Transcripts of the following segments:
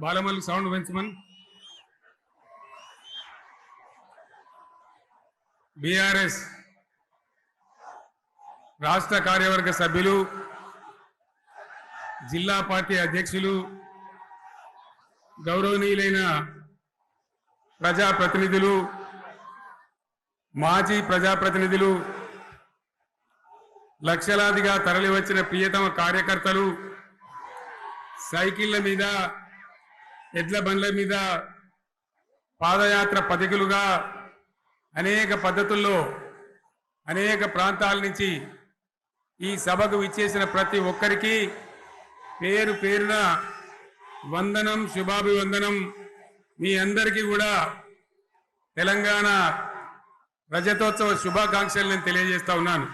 Balamalli sound పెంచమని. BRS రాష్ట్ర కార్యవర్గ సభ్యులు, జిల్లా పార్టీ అధ్యక్షులు, గౌరవనీయులైన ప్రజాప్రతినిధులు, మాజీ ప్రజాప్రతినిధులు, లక్షలాదిగా తరలివచ్చిన ప్రియతమ కార్యకర్తలు, సైకిళ్ల మీద, ఎడ్ల బండ్ల మీద పాదయాత్ర పథికులుగా అనేక పద్ధతుల్లో అనేక ప్రాంతాల నుంచి ఈ సభకు విచ్చేసిన ప్రతి ఒక్కరికి పేరు పేరున వందనం, శుభాభివందనం. మీ అందరికీ కూడా తెలంగాణ రజతోత్సవ శుభాకాంక్షలు నేను తెలియజేస్తా ఉన్నాను.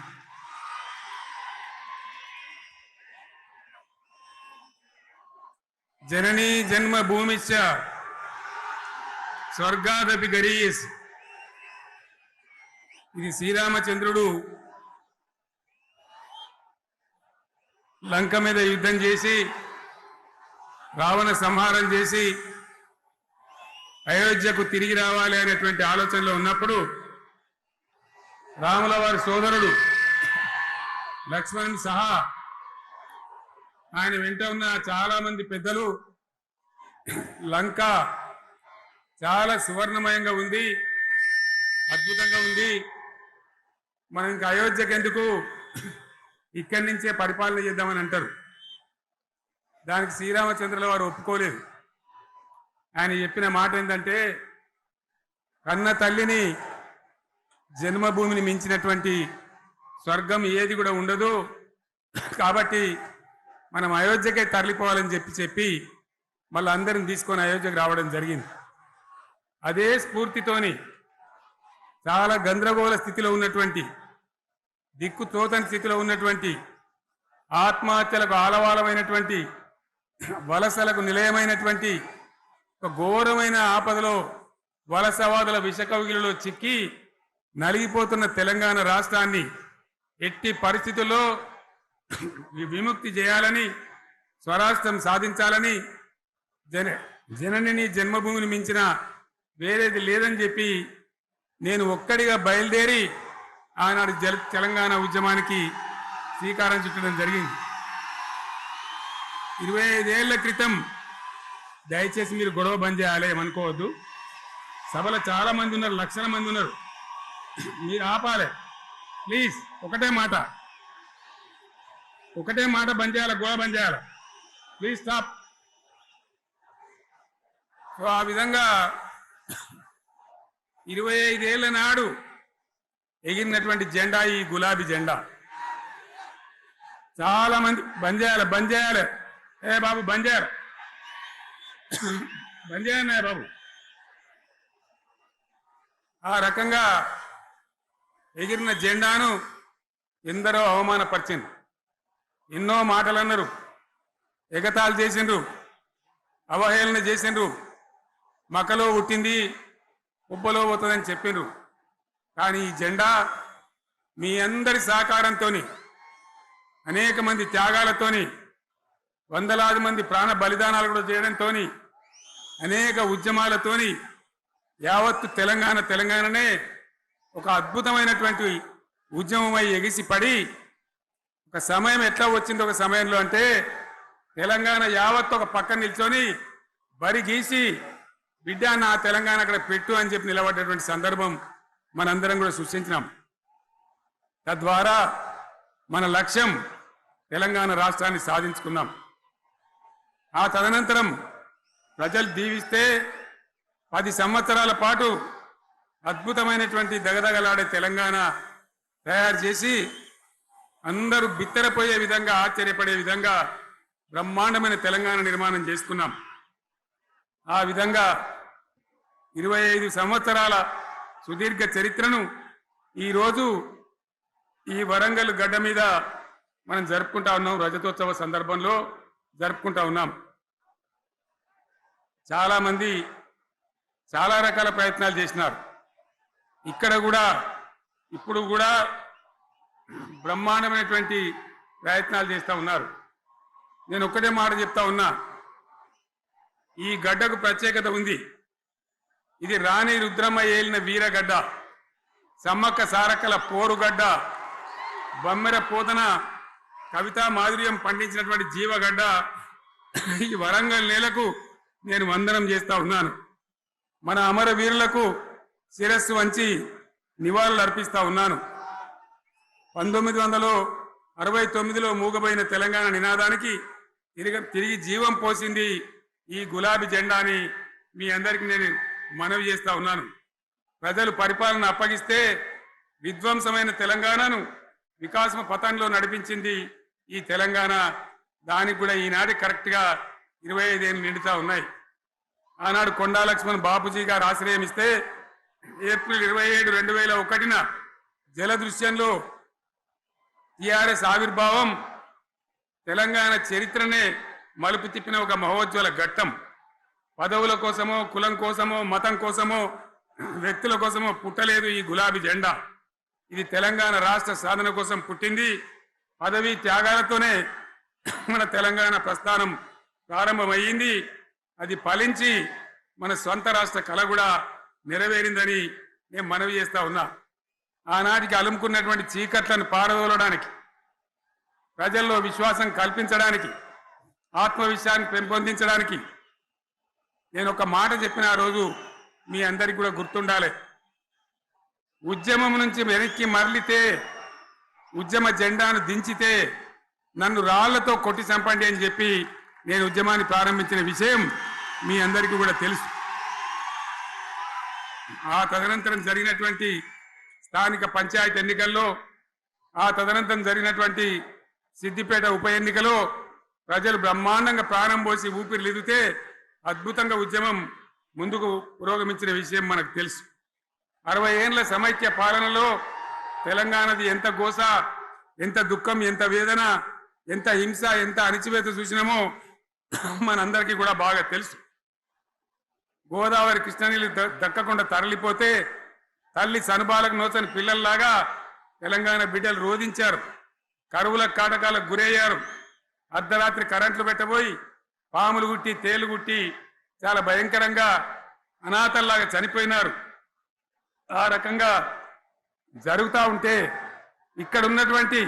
జననీ జన్మభూమిశ్చ స్వర్గాదపి గరీయస్. ఇది శ్రీరామచంద్రుడు లంక మీద యుద్ధం చేసి రావణ సంహారం చేసి అయోధ్యకు తిరిగి రావాలి అనేటువంటి ఆలోచనలో ఉన్నప్పుడు రాముల వారి సోదరుడు లక్ష్మణుని సహా ఆయన వెంట ఉన్న చాలా మంది పెద్దలు లంక చాలా సువర్ణమయంగా ఉంది, అద్భుతంగా ఉంది, మనం ఇంకా అయోధ్యకు ఎందుకు, ఇక్కడి నుంచే పరిపాలన చేద్దామని అంటారు. దానికి శ్రీరామచంద్రుల వారు ఒప్పుకోలేదు. ఆయన చెప్పిన మాట ఏంటంటే, కన్న తల్లిని జన్మభూమిని మించినటువంటి స్వర్గం ఏది కూడా ఉండదు, కాబట్టి మనం అయోధ్యకే తరలిపోవాలని చెప్పి మళ్ళీ అందరిని తీసుకొని అయోధ్యకు రావడం జరిగింది. అదే స్ఫూర్తితోని చాలా గందరగోళ స్థితిలో ఉన్నటువంటి, దిక్కు తోతని స్థితిలో ఉన్నటువంటి, ఆత్మహత్యలకు ఆలవాలమైనటువంటి, వలసలకు నిలయమైనటువంటి ఒక ఘోరమైన ఆపదలో వలసవాదుల విషకవిగిలో చిక్కి నలిగిపోతున్న తెలంగాణ రాష్ట్రాన్ని ఎట్టి పరిస్థితుల్లో విముక్తి చేయాలని, స్వరాష్ట్రం సాధించాలని, జనని జన్మభూమిని మించిన వేరేది లేదని చెప్పి నేను ఒక్కడిగా బయలుదేరి ఆనాడు తెలంగాణ ఉద్యమానికి శ్రీకారం చుట్టడం జరిగింది. 25 ఏళ్ల క్రితం, దయచేసి మీరు గొడవ బంద్ చేయాలి ఏమనుకోవద్దు, సభలో చాలా మంది ఉన్నారు, లక్షల మంది ఉన్నారు, మీరు ఆపాలి ప్లీజ్. ఒకటే మాట బంద్ చేయాలి, గొడవ బంద్ చేయాలి ప్లీజ్, స్టాప్. సో ఆ విధంగా 25 ఏళ్ల నాడు ఎగిరినటువంటి జెండా ఈ గులాబీ జెండా. చాలా మంది బంద్ చేయాలి, ఏ బాబు బంద్ చేయాలి బాబు. ఆ రకంగా ఎగిరిన జెండాను ఎందరో అవమానపరిచింది, ఎన్నో మాటలు అన్నారు, ఎగతాళి చేసిండ్రు, అవహేళన చేసిండ్రు, మకలో పుట్టింది ఉబ్బలో పోతుందని చెప్పిండ్రు. కానీ ఈ జెండా మీ అందరి సహకారంతో, అనేక మంది త్యాగాలతోని, వందలాది మంది ప్రాణ బలిదానాలు కూడా చేయడంతో, అనేక ఉద్యమాలతోని యావత్తు తెలంగాణనే ఒక అద్భుతమైనటువంటి ఉద్యమమై ఎగిసిపడి ఒక సమయం ఎట్లా వచ్చింది, ఒక సమయంలో అంటే తెలంగాణ యావత్తు ఒక పక్కన నిల్చొని బరి గీసి బిడ్డ నా తెలంగాణ అక్కడ పెట్టు అని చెప్పి నిలబడ్డటువంటి సందర్భం మనందరం కూడా సృష్టించినాం. తద్వారా మన లక్ష్యం తెలంగాణ రాష్ట్రాన్ని సాధించుకున్నాం. ఆ తదనంతరం ప్రజలు దీవిస్తే 10 సంవత్సరాల పాటు అద్భుతమైనటువంటి దగదగలాడే తెలంగాణ తయారు చేసి అందరూ బిత్తరపోయే విధంగా, ఆశ్చర్యపడే విధంగా బ్రహ్మాండమైన తెలంగాణ నిర్మాణం చేసుకున్నాం. ఆ విధంగా 25 సంవత్సరాల సుదీర్ఘ చరిత్రను ఈరోజు ఈ వరంగల్ గడ్డ మీద మనం జరుపుకుంటా ఉన్నాం. రజతోత్సవ సందర్భంలో జరుపుకుంటా ఉన్నాం. చాలామంది చాలా రకాల ప్రయత్నాలు చేసినారు. ఇక్కడ కూడా ఇప్పుడు కూడా బ్రహ్మాండమైనటువంటి ప్రయత్నాలు చేస్తూ ఉన్నారు. నేను ఒక్కటే మాట చెప్తా ఉన్నా, ఈ గడ్డకు ప్రత్యేకత ఉంది. ఇది రాణి రుద్రమ్మ ఏలిన వీరగడ్డ, సమ్మక్క సారక్కల పోరుగడ్డ, బమ్మెర పోతన కవితా మాధుర్యం పండించినటువంటి జీవగడ్డ. ఈ వరంగల్ నేలకు నేను వందనం చేస్తా ఉన్నాను. మన అమరవీరులకు శిరస్సు వంచి నివాళులు అర్పిస్తా ఉన్నాను. 1969లో మూగబోయిన తెలంగాణ నినాదానికి తిరిగి జీవం పోసింది ఈ గులాబీ జెండా అని మీ అందరికీ నేను మనవి చేస్తా ఉన్నాను. ప్రజలు పరిపాలన అప్పగిస్తే విధ్వంసమైన తెలంగాణను వికాసమ పథంలో నడిపించింది ఈ తెలంగాణ. దానికి కూడా ఈనాటి కరెక్ట్గా 25 ఏళ్ళు నిండుతా ఉన్నాయి. ఆనాడు కొండా లక్ష్మణ్ బాపూజీ గారు ఆశ్రయం ఇస్తే ఏప్రిల్ 27, 2001 జలదృశ్యంలో టిఆర్ఎస్ ఆవిర్భావం తెలంగాణ చరిత్రనే మలుపు తిప్పిన ఒక మహోజ్వల ఘట్టం. పదవుల కోసమో, కులం కోసమో, మతం కోసమో, వ్యక్తుల కోసమో పుట్టలేదు ఈ గులాబీ జెండా. ఇది తెలంగాణ రాష్ట్ర సాధన కోసం పుట్టింది. పదవి త్యాగాలతోనే మన తెలంగాణ ప్రస్థానం ప్రారంభమయ్యింది. అది ఫలించి మన స్వంత రాష్ట్ర కళ కూడా నెరవేరిందని నేను మనవి చేస్తా ఉన్నా. ఆనాటికి అలుముకున్నటువంటి చీకట్లను పారదోలడానికి, ప్రజల్లో విశ్వాసం కల్పించడానికి, ఆత్మవిశ్వాసాన్ని పెంపొందించడానికి నేను ఒక మాట చెప్పిన ఆ రోజు మీ అందరికీ కూడా గుర్తుండాలి. ఉద్యమం నుంచి వెనక్కి మరలితే, ఉద్యమ జెండాను దించితే నన్ను రాళ్లతో కొట్టి చంపండి అని చెప్పి నేను ఉద్యమాన్ని ప్రారంభించిన విషయం మీ అందరికీ కూడా తెలుసు. ఆ తదనంతరం జరిగినటువంటి స్థానిక పంచాయతీ ఎన్నికల్లో, ఆ తదనంతరం జరిగినటువంటి సిద్దిపేట ఉప ఎన్నికలో ప్రజలు బ్రహ్మాండంగా ప్రాణం పోసి ఊపిరిలిదితే అద్భుతంగా ఉద్యమం ముందుకు పురోగమించిన విషయం మనకు తెలుసు. 60 ఏళ్ల సమైక్య పాలనలో తెలంగాణది ఎంత గోస, ఎంత దుఃఖం, ఎంత వేదన, ఎంత హింస, ఎంత అణిచివేత చూసినామో మనందరికీ కూడా బాగా తెలుసు. గోదావరి కృష్ణనీళ్ళు దక్కకుండా తరలిపోతే తల్లి సనుబాలకు నోచని పిల్లల్లాగా తెలంగాణ బిడ్డలు రోధించారు. కరువుల కాటకాలకు గురయ్యారు. అర్ధరాత్రి కరెంట్లు పెట్టబోయి పాములు గుట్టి, తేలు గుట్టి చాలా భయంకరంగా అనాథల్లాగా చనిపోయినారు. ఆ రకంగా జరుగుతూ ఉంటే ఇక్కడ ఉన్నటువంటి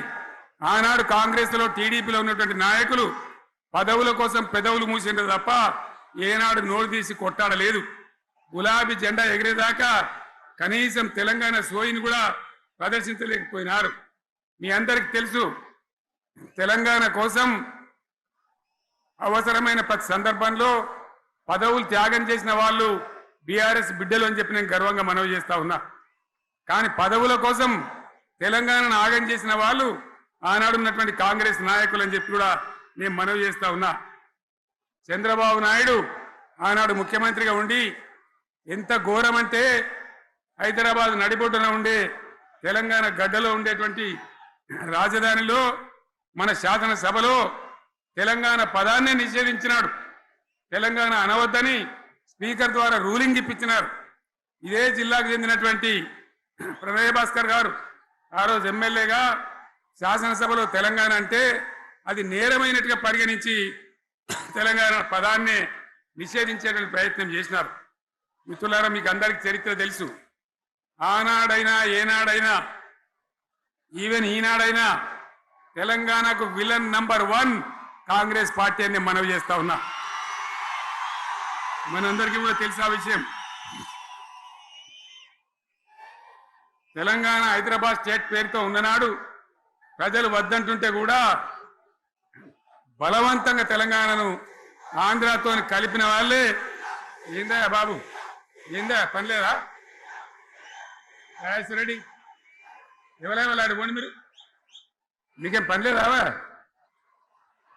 ఆనాడు కాంగ్రెస్లో, టీడీపీలో ఉన్నటువంటి నాయకులు పదవుల కోసం పెదవులు మూసిండ్రు తప్ప ఏనాడు నోరు తీసి కొట్టాడలేదు. గులాబీ జెండా ఎగిరేదాకా కనీసం తెలంగాణ సోయిని కూడా ప్రదర్శించలేకపోయినారు. మీ అందరికి తెలుసు, తెలంగాణ కోసం అవసరమైన ప్రతి సందర్భంలో పదవులు త్యాగం చేసిన వాళ్ళు బీఆర్ఎస్ బిడ్డలు అని చెప్పి నేను గర్వంగా మనవి చేస్తా ఉన్నా. కానీ పదవుల కోసం తెలంగాణను ఆగం చేసిన వాళ్ళు ఆనాడు ఉన్నటువంటి కాంగ్రెస్ నాయకులు అని చెప్పి కూడా నేను మనవి చేస్తా ఉన్నా. చంద్రబాబు నాయుడు ఆనాడు ముఖ్యమంత్రిగా ఉండి ఎంత ఘోరమంటే హైదరాబాద్ నడిబొడ్డున ఉండే తెలంగాణ గడ్డలో ఉండేటువంటి రాజధానిలో మన శాసనసభలో తెలంగాణ పదాన్నే నిషేధించినాడు. తెలంగాణ అనవద్దని స్పీకర్ ద్వారా రూలింగ్ ఇప్పించినారు. ఇదే జిల్లాకు చెందినటువంటి ప్రణయ్ భాస్కర్ గారు ఆ రోజు ఎమ్మెల్యేగా శాసనసభలో తెలంగాణ అంటే అది నేరమైనట్టుగా పరిగణించి తెలంగాణ పదాన్నే నిషేధించేటువంటి ప్రయత్నం చేసినారు. మిత్రులారా, మీకు అందరికీ చరిత్ర తెలుసు. ఆనాడైనా, ఏనాడైనా, ఈవెన్ ఈనాడైనా తెలంగాణకు విలన్ నంబర్ 1 కాంగ్రెస్ పార్టీ అని మనవి చేస్తా ఉన్నా. మనందరికీ కూడా తెలుసు ఆ విషయం. తెలంగాణ హైదరాబాద్ స్టేట్ పేరుతో ఉన్ననాడు ప్రజలు వద్దంటుంటే కూడా బలవంతంగా తెలంగాణను ఆంధ్రాతో కలిపిన వాళ్ళే. ఏందా బాబు, ఏందా పని లేదా? రెడ్డి ఎవరైనా వెళ్ళాడు పోండి, మీరు మీకేం పని లేదా?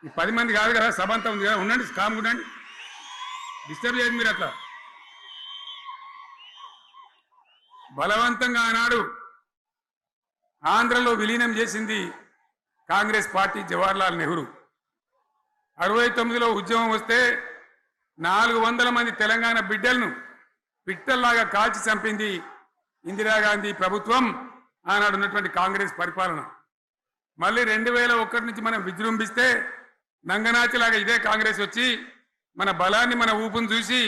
ఈ 10 మంది కాదు కదా, సభ అంతా ఉంది కదా, ఉండండి, కామ్గా ఉండండి, డిస్టర్బ్ చేయదు మీరు. అట్లా బలవంతంగా ఆనాడు ఆంధ్రలో విలీనం చేసింది కాంగ్రెస్ పార్టీ, జవహర్లాల్ నెహ్రూ. 69లో ఉద్యమం వస్తే 400 మంది తెలంగాణ బిడ్డలను పిట్టల్లాగా కాల్చి చంపింది ఇందిరాగాంధీ ప్రభుత్వం, ఆనాడు ఉన్నటువంటి కాంగ్రెస్ పరిపాలన. మళ్ళీ 2001 నుంచి మనం విజృంభిస్తే నంగనాచిలాగా ఇదే కాంగ్రెస్ వచ్చి మన బలాన్ని మన ఊపును చూసి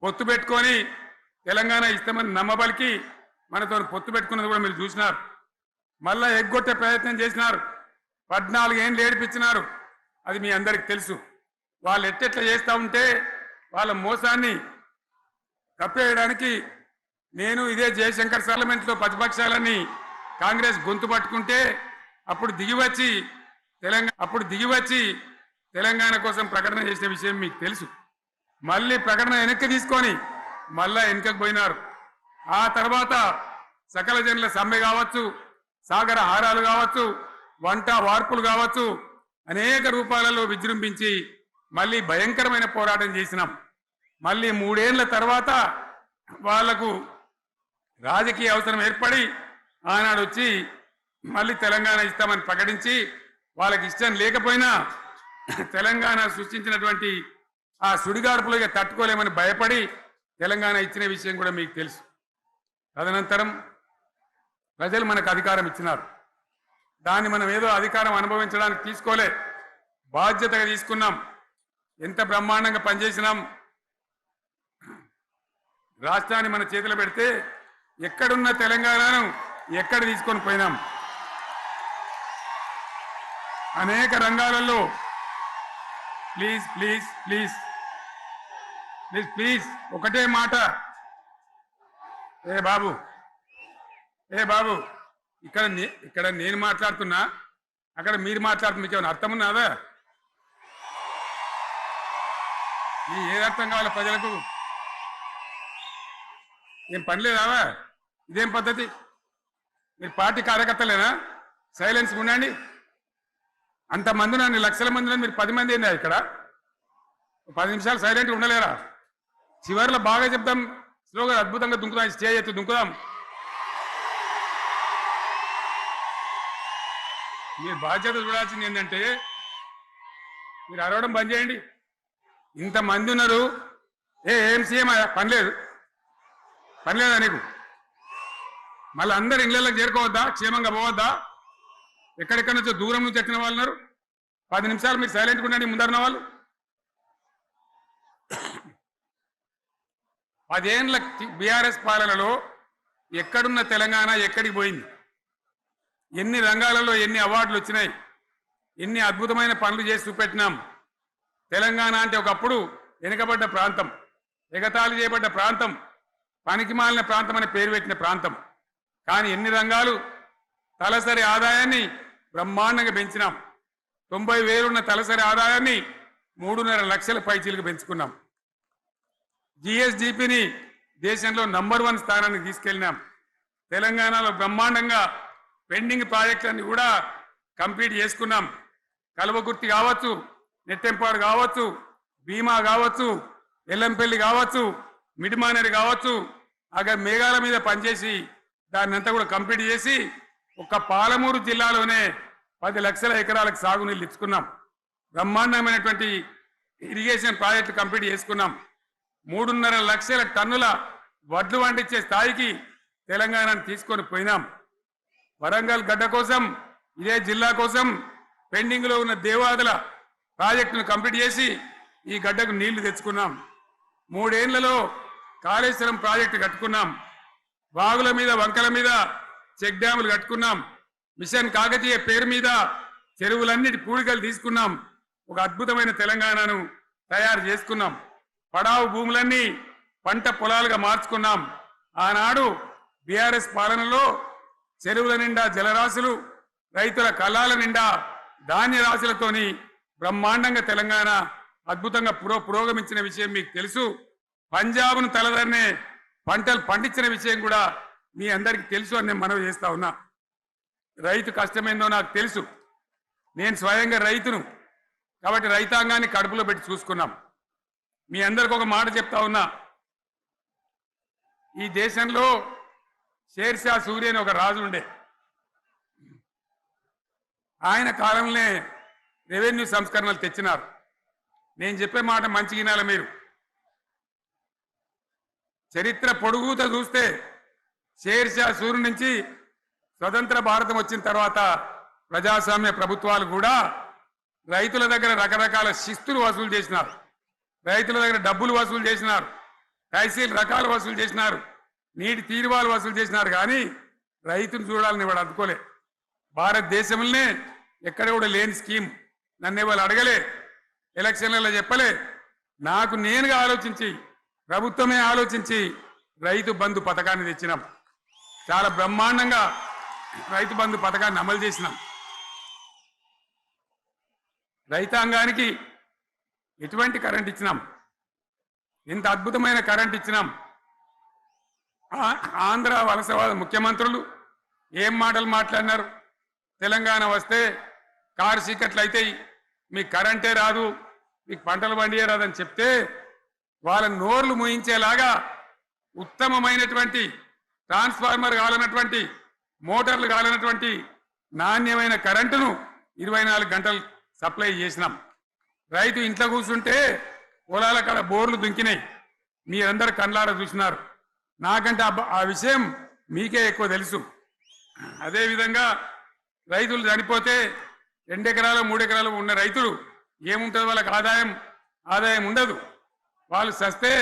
పొత్తు పెట్టుకొని తెలంగాణ ఇస్తామని నమ్మబలికి మనతో పొత్తు పెట్టుకున్నది కూడా మీరు చూసినారు. మళ్ళా ఎగ్గొట్టే ప్రయత్నం చేసినారు. 14 ఏళ్ళు ఏడిపించినారు. అది మీ అందరికి తెలుసు. వాళ్ళు ఎట్టెట్లా చేస్తూ ఉంటే వాళ్ళ మోసాన్ని కప్పేయడానికి నేను ఇదే జయశంకర్ పార్లమెంట్లో ప్రతిపక్షాలని కాంగ్రెస్ గొంతు పట్టుకుంటే అప్పుడు దిగివచ్చి తెలంగాణ కోసం ప్రకటన చేసిన విషయం మీకు తెలుసు. మళ్ళీ ప్రకటన వెనక్కి తీసుకొని మళ్ళా వెనకకు పోయినారు. ఆ తర్వాత సకల జనుల సమ్మె కావచ్చు, సాగర హారాలు కావచ్చు, వంట వార్పులు కావచ్చు, అనేక రూపాలలో విజృంభించి మళ్ళీ భయంకరమైన పోరాటం చేసినాం. మళ్ళీ 3 ఏళ్ల తర్వాత వాళ్లకు రాజకీయ అవసరం ఏర్పడి ఆనాడు వచ్చి మళ్ళీ తెలంగాణ ఇస్తామని ప్రకటించి వాళ్ళకి ఇష్టం లేకపోయినా తెలంగాణ సృష్టించినటువంటి ఆ సుడిగాడుపులుగా తట్టుకోలేమని భయపడి తెలంగాణ ఇచ్చిన విషయం కూడా మీకు తెలుసు. తదనంతరం ప్రజలు మనకు అధికారం ఇచ్చినారు. దాన్ని మనం ఏదో అధికారం అనుభవించడానికి తీసుకోలే, బాధ్యతగా తీసుకున్నాం. ఎంత బ్రహ్మాండంగా పనిచేసినాం. రాష్ట్రాన్ని మన చేతిలో పెడితే ఎక్కడున్న తెలంగాణను ఎక్కడ తీసుకొని పోయినాం. అనేక రంగాలలో please please please please please ఒకటే మాట, ఏ బాబు ఇక్కడ నేను మాట్లాడుతున్నా, అక్కడ మీరు మాట్లాడుతున్నా, మీకు ఏమైనా అర్థం ఉన్నదా? ఏ అర్థం కావాలి ప్రజలకు? ఏం పని లేదావా? ఇదేం పద్ధతి? మీరు పార్టీ కార్యకర్తలేనా? సైలెన్స్ ఉండండి. అంతమంది అన్ని లక్షల మందిలో మీరు 10 మంది ఏందా ఇక్కడ? 10 నిమిషాలు సైలెంట్ ఉండలేరా? చివరిలో బాగా చెప్తాం, స్లోగా అద్భుతంగా దుంకుదాం, స్టేజ్ ఎత్తు దుంకుదాం. మీరు బాధ్యత చూడాల్సింది ఏంటంటే మీరు అరవడం బంద్ చేయండి. ఇంతమంది ఉన్నారు, ఏం సీఎం పని లేదా నీకు? మళ్ళీ అందరు ఇళ్లలోకి చేరుకోవద్దా? క్షేమంగా పోవద్దా? ఎక్కడెక్కడి నుంచో దూరం నుంచి వచ్చిన వాళ్ళు ఉన్నారు. 10 నిమిషాలు మీరు సైలెంట్గా ఉండండి. ముందరున్న వాళ్ళు 10 ఏళ్ల బీఆర్ఎస్ పాలనలో ఎక్కడున్న తెలంగాణ ఎక్కడికి పోయింది? ఎన్ని రంగాలలో ఎన్ని అవార్డులు వచ్చినాయి? ఎన్ని అద్భుతమైన పనులు చేసి చూపెట్టినాం. తెలంగాణ అంటే ఒకప్పుడు వెనుకబడ్డ ప్రాంతం, ఎగతాళి చేయబడ్డ ప్రాంతం, పనికిమాలిన ప్రాంతం అనే పేరు పెట్టిన ప్రాంతం. కానీ ఎన్ని రంగాలు, తలసరి ఆదాయాన్ని బ్రహ్మాండంగా పెంచినాం. 90,000 ఉన్న తలసరి ఆదాయాన్ని 3.5 లక్షల పైచీలకు పెంచుకున్నాం. జిఎస్డిపిని దేశంలో నంబర్ 1 స్థానానికి తీసుకెళ్ళినాం. తెలంగాణలో బ్రహ్మాండంగా పెండింగ్ ప్రాజెక్టులన్నీ కూడా కంప్లీట్ చేసుకున్నాం. కల్వకుర్తి కావచ్చు, నెట్టెంపాడు కావచ్చు, భీమా కావచ్చు, ఎల్లంపల్లి కావచ్చు, మిడిమానేరు కావచ్చు, అక్కడ మేఘాల మీద పనిచేసి దాన్ని అంతా కూడా కంప్లీట్ చేసి ఒక్క పాలమూరు జిల్లాలోనే 10 లక్షల ఎకరాలకు సాగునీళ్ళు ఇచ్చుకున్నాం. బ్రహ్మాండమైనటువంటి ఇరిగేషన్ ప్రాజెక్టు కంప్లీట్ చేసుకున్నాం. 3.5 లక్షల టన్నుల వడ్లు పండించే స్థాయికి తెలంగాణను తీసుకొని పోయినాం. వరంగల్ గడ్డ కోసం, ఇదే జిల్లా కోసం పెండింగ్ లో ఉన్న దేవాదుల ప్రాజెక్టును కంప్లీట్ చేసి ఈ గడ్డకు నీళ్లు తెచ్చుకున్నాం. 3 ఏళ్లలో కాళేశ్వరం ప్రాజెక్టు కట్టుకున్నాం. వాగుల మీద, వంకల మీద చెక్ డ్యాములు కట్టుకున్నాం. మిషన్ కాకతీయ పేరు మీద చెరువులన్నిటి పూడికలు తీసుకున్నాం. ఒక అద్భుతమైన తెలంగాణను తయారు చేసుకున్నాం. పడావు భూములన్నీ పంట పొలాలుగా మార్చుకున్నాం. ఆనాడు బీఆర్ఎస్ పాలనలో చెరువుల నిండా జలరాశులు, రైతుల కళ్ళాల నిండా ధాన్య రాశులతోని బ్రహ్మాండంగా తెలంగాణ అద్భుతంగా పురోగమించిన విషయం మీకు తెలుసు. పంజాబ్ను తలదన్నే పంటలు పండించిన విషయం కూడా మీ అందరికీ తెలుసు అని నేను మనవి చేస్తా ఉన్నా. రైతు కష్టమేందో నాకు తెలుసు. నేను స్వయంగా రైతును కాబట్టి రైతాంగాన్ని కడుపులో పెట్టి చూసుకున్నాం. మీ అందరికి ఒక మాట చెప్తా ఉన్నా, ఈ దేశంలో షేర్షా సూరి అని ఒక రాజు ఉండే. ఆయన కాలంలోనే రెవెన్యూ సంస్కరణలు తెచ్చినారు. నేను చెప్పే మాట మంచి వినాలి మీరు. చరిత్ర పొడుగుత చూస్తే షేర్షా సూరి నుంచి స్వతంత్ర భారతం వచ్చిన తర్వాత ప్రజాస్వామ్య ప్రభుత్వాలు కూడా రైతుల దగ్గర రకరకాల శిస్తులు వసూలు చేసినారు. రైతుల దగ్గర డబ్బులు వసూలు చేసినారు, తహసీల్ రకాలు వసూలు చేసినారు, నీటి తీరువాలు వసూలు చేసినారు. కానీ రైతును చూడాలని వాడు అందుకోలే. భారతదేశంలోనే ఎక్కడ కూడా లేని స్కీమ్. నన్ను వాళ్ళు అడగలే, ఎలక్షన్లలో చెప్పలే. నాకు నేనుగా ఆలోచించి, ప్రభుత్వమే ఆలోచించి రైతు బంధు పథకాన్ని తెచ్చినాం. చాలా బ్రహ్మాండంగా రైతు బంధు పథకాన్ని అమలు చేసినాం. రైతాంగానికి ఎటువంటి కరెంట్ ఇచ్చినాం, ఇంత అద్భుతమైన కరెంట్ ఇచ్చినాం. ఆంధ్ర వలసవాద ముఖ్యమంత్రులు ఏం మాటలు మాట్లాడినారు. తెలంగాణ వస్తే కారు చీకట్లు అవుతాయి, మీకు కరెంటే రాదు, మీకు పంటలు పండియే రాదని చెప్తే వాళ్ళ నోర్లు మూయించేలాగా ఉత్తమమైనటువంటి ట్రాన్స్ఫార్మర్ కావాలన్నటువంటి, మోటార్లు కావాలన్నటువంటి నాణ్యమైన కరెంటును 24 గంటలు సప్లై చేసినాం. రైతు ఇంట్లో కూర్చుంటే పొలాల కాడ బోర్లు దుంకినాయి. మీరందరూ కళ్ళారా చూసినారు. నాకంటే ఆ విషయం మీకే ఎక్కువ తెలుసు. అదేవిధంగా రైతులు చనిపోతే 2 ఎకరాలు 3 ఎకరాలు ఉన్న రైతులు ఏముంటుంది, వాళ్ళకి ఆదాయం ఉండదు. వాళ్ళు సస్తే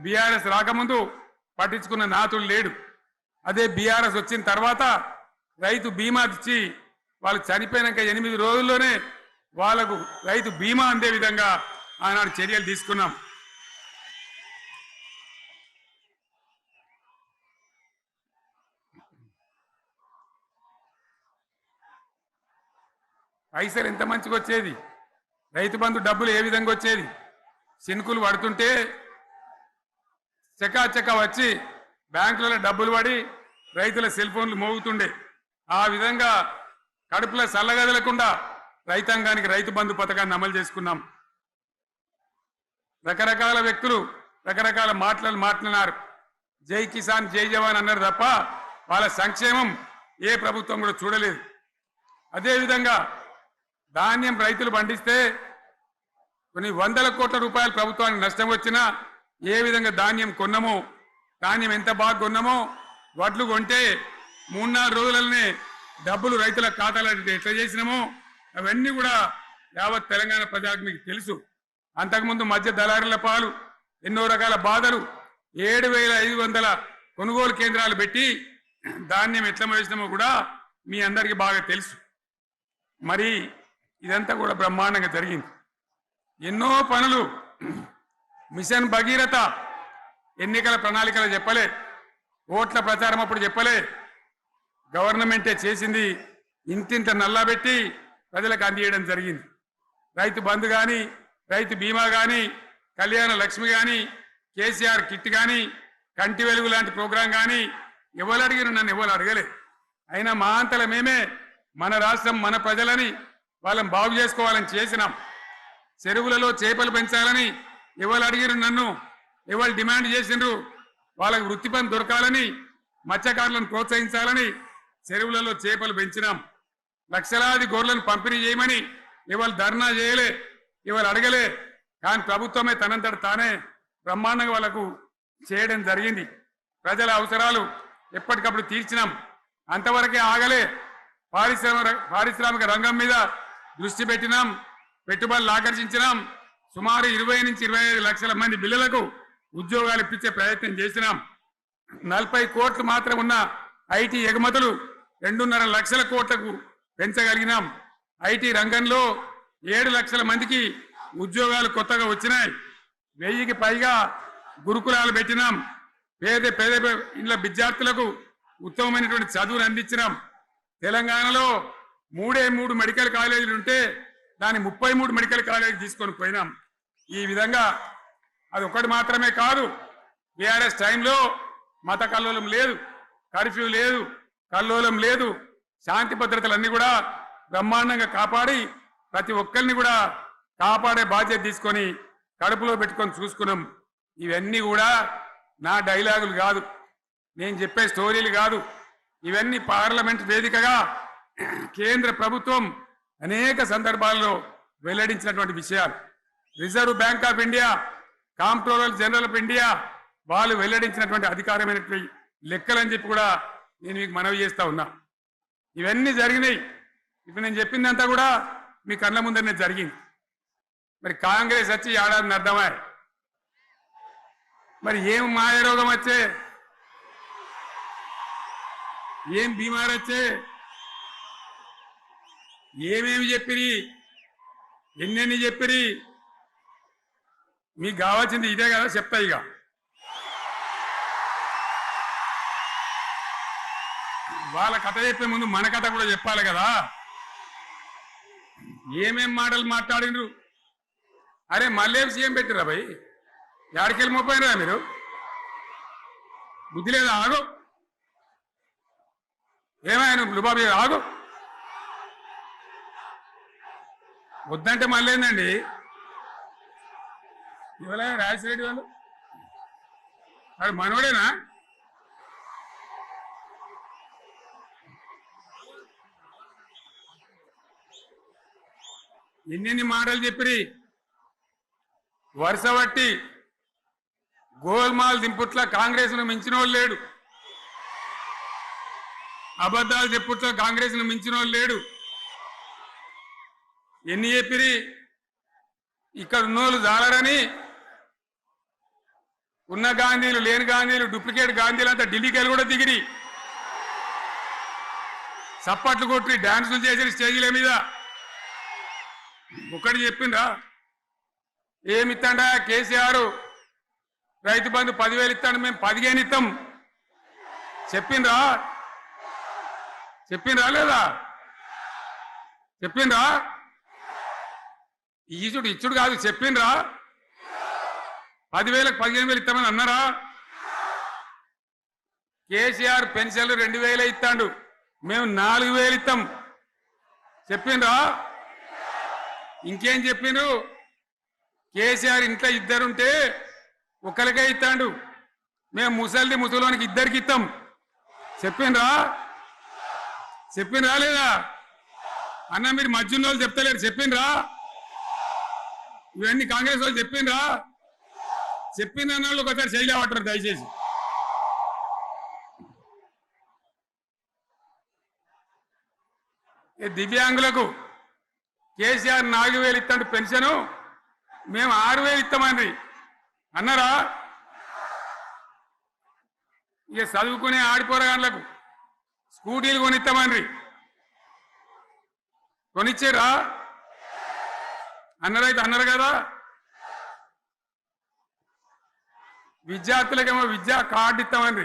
బీఆర్ఎస్ రాకముందు పట్టించుకున్న నాతుడు లేడు. అదే బీఆర్ఎస్ వచ్చిన తర్వాత రైతు బీమా ఇచ్చి వాళ్ళు చనిపోయినాక 8 రోజుల్లోనే వాళ్లకు రైతు బీమా అందే విధంగా ఆనాడు చర్యలు తీసుకున్నాం. పైసలు ఎంత మంచిగా వచ్చేది, రైతు బంధు డబ్బులు ఏ విధంగా వచ్చేది. శినుకులు పడుతుంటే చకా వచ్చి బ్యాంకులలో డబ్బులు పడి రైతుల సెల్ ఫోన్లు మోగుతుండే. ఆ విధంగా కడుపులో చల్లగదలకుండా రైతాంగానికి రైతు బంధు పథకాన్ని అమలు చేసుకున్నాం. రకరకాల వ్యక్తులు రకరకాల మాట్లాడినారు. జై కిసాన్ జై జవాన్ అన్నారు తప్ప వాళ్ళ సంక్షేమం ఏ ప్రభుత్వం కూడా చూడలేదు. అదేవిధంగా ధాన్యం రైతులు పండిస్తే కొన్ని 100 కోట్ల రూపాయలు ప్రభుత్వానికి నష్టం వచ్చినా ఏ విధంగా ధాన్యం కొన్నామో, ధాన్యం ఎంత బాగా కొన్నామో, వడ్లు కొంటే 3-4 రోజులనే డబ్బులు రైతుల ఖాతాలో ఎట్లా చేసినామో అవన్నీ కూడా యావత్ తెలంగాణ ప్రజలకు మీకు తెలుసు. అంతకుముందు మధ్య దళారుల పాలు ఎన్నో రకాల బాధలు, 7,500 కొనుగోలు కేంద్రాలు పెట్టి ధాన్యం ఎట్లా వేసినామో కూడా మీ అందరికీ బాగా తెలుసు. మరి ఇదంతా కూడా బ్రహ్మాండంగా జరిగింది. ఎన్నో పనులు, మిషన్ భగీరథ ఎన్నికల ప్రణాళికలు చెప్పలే, ఓట్ల ప్రచారం అప్పుడు చెప్పలే, గవర్నమెంటే చేసింది. ఇంతింత నల్లబెట్టి ప్రజలకు అందియడం జరిగింది. రైతు బంధు కానీ, రైతు బీమా కానీ, కళ్యాణ లక్ష్మి కానీ, కేసీఆర్ కిట్ కానీ, కంటి వెలుగు లాంటి ప్రోగ్రాం కానీ ఎవరు అడిగిన నన్ను ఎవరు అడగలే. అయినా మా అంతల మేమే మన రాష్ట్రం మన ప్రజలని వాళ్ళని బాగు చేసుకోవాలని చేసినాం. చెరువులలో చేపలు పెంచాలని ఎవరు అడిగిరు నన్ను, ఎవరు డిమాండ్ చేసిండ్రు. వాళ్ళకు వృత్తి పని దొరకాలని, మత్స్యకారులను ప్రోత్సహించాలని చెరువులలో చేపలు పెంచినాం. లక్షలాది గొర్రెలను పంపిణీ చేయమని ఎవరు ధర్నా చేయలే, ఎవరు అడగలే. కానీ ప్రభుత్వమే తనంతట తానే బ్రహ్మాండంగా వాళ్ళకు చేయడం జరిగింది. ప్రజల అవసరాలు ఎప్పటికప్పుడు తీర్చినాం. అంతవరకే ఆగలే. పారిశ్రామిక రంగం మీద దృష్టి పెట్టినాం, పెట్టుబడులు ఆకర్షించినాం. సుమారు 20 నుంచి 25 లక్షల మంది పిల్లలకు ఉద్యోగాలు ఇప్పించే ప్రయత్నం చేసినాం. 40 కోట్లు మాత్రం ఉన్న ఐటీ ఎగుమతులు 2.5 లక్షల కోట్లకు పెంచగలిగినాం. ఐటీ రంగంలో 7 లక్షల మందికి ఉద్యోగాలు కొత్తగా వచ్చినాయి. 1000కి పైగా గురుకులాలు పెట్టినాం. పేద ఇండ్ల విద్యార్థులకు ఉత్తమమైనటువంటి చదువును అందించినాం. తెలంగాణలో 3 మెడికల్ కాలేజీలు ఉంటే దాన్ని 33 మెడికల్ కాలేజీ తీసుకొని పోయినాం. ఈ విధంగా అది ఒకటి మాత్రమే కాదు. బీఆర్ఎస్ టైంలో మత కల్లోలం లేదు, కర్ఫ్యూ లేదు, కల్లోలం లేదు. శాంతి భద్రతలన్నీ కూడా బ్రహ్మాండంగా కాపాడి ప్రతి ఒక్కరిని కూడా కాపాడే బాధ్యత తీసుకొని కడుపులో పెట్టుకొని చూసుకున్నాం. ఇవన్నీ కూడా నా డైలాగులు కాదు, నేను చెప్పే స్టోరీలు కాదు. ఇవన్నీ పార్లమెంట్ వేదికగా కేంద్ర ప్రభుత్వం అనేక సందర్భాల్లో వెల్లడించినటువంటి విషయాలు. Reserve bank of India, comptroller general of India వాళ్ళు వెల్లడించినటువంటి అధికారమైనటువంటి లెక్కలని చెప్పి కూడా నేను మీకు మనవి చేస్తా ఉన్నా. ఇవన్నీ జరిగినాయి. ఇప్పుడు నేను చెప్పిందంతా కూడా మీ కళ్ళ ముందరనే జరిగింది. మరి కాంగ్రెస్ వచ్చి ఏడాది అర్థమా మరి ఏం మాయరోగం వచ్చే ఏం బీమారు వచ్చే ఏమేమి చెప్పిరి ఎన్నెన్ని చెప్పిరి మీకు కావాల్సింది ఇదే కదా చెప్తా ఇక వాళ్ళ కథ చెప్పే ముందు మన కథ కూడా చెప్పాలి కదా ఏమేం మాటలు మాట్లాడినరు అరే మళ్ళీ సీఎం పెట్టిరా భయ్ యాడికెళ్ళి మోపోయినరా మీరు బుద్ధి లేదా ఆగు ఏమైనా లుబాబీ ఆగు వద్దంటే మళ్ళీ ఏందండి ఇవాళ రాజశేఖరెడ్డి వాళ్ళు వాడు మనోడేనా ఎన్నెన్ని మాటలు చెప్పిరి వరుస బట్టి గోల్మాల్ దింపుట్ల కాంగ్రెస్ ను మించిన వాళ్ళు లేడు అబద్ధాలు చెప్పుట్ల కాంగ్రెస్ ను మించిన వాళ్ళు లేడు ఎన్ని చెప్పిరి ఇక్కడ ఉన్నోళ్ళు జాలరని ఉన్న గాంధీలు లేని గాంధీలు డూప్లికేట్ గాంధీలు అంతా ఢిల్లీకి వెళ్ళి కూడా దిగిరి చప్పట్లు కొట్టి డాన్సులు చేసి స్టేజీల మీద ఒకటి చెప్పిండ్రా ఏమిత్తాడా కేసీఆర్ రైతు బంధు 10,000 ఇస్తాడు మేము 15 ఇస్తాం చెప్పిండ్రా లేదా చెప్పిండ్రా ఇచ్చుడు కాదు చెప్పిండ్రా 10,000కు 15,000 ఇస్తామని అన్నారా కేసీఆర్ పెన్షన్లు 2,000 ఇస్తాడు మేము 4,000 ఇస్తాం చెప్పిండ్రా ఇంకేం చెప్పిండ్రు కేసీఆర్ ఇంట్లో ఇద్దరుంటే ఒకరికే ఇస్తాడు మేము ముసలోనికి ఇద్దరికి ఇస్తాం చెప్పిండ్రా లేదా అన్న మీరు మధ్యలో వాళ్ళు చెప్తలేరు చెప్పిండ్రా ఇవన్నీ కాంగ్రెస్ వాళ్ళు చెప్పిండ్రా చెప్పిన వాళ్ళు ఒకసారి చేయలేవటారు దయచేసి దివ్యాంగులకు కేసీఆర్ 4,000 ఇస్తాడు పెన్షను మేము 6,000 ఇస్తామండి అన్నారా ఇక చదువుకునే ఆడిపోరగాళ్ళకు స్కూటీలు కొనిస్తామండి కొనిచ్చారా అన్నారైతే అన్నారు కదా విద్యార్థులకేమో విద్యా కార్డు ఇస్తామండి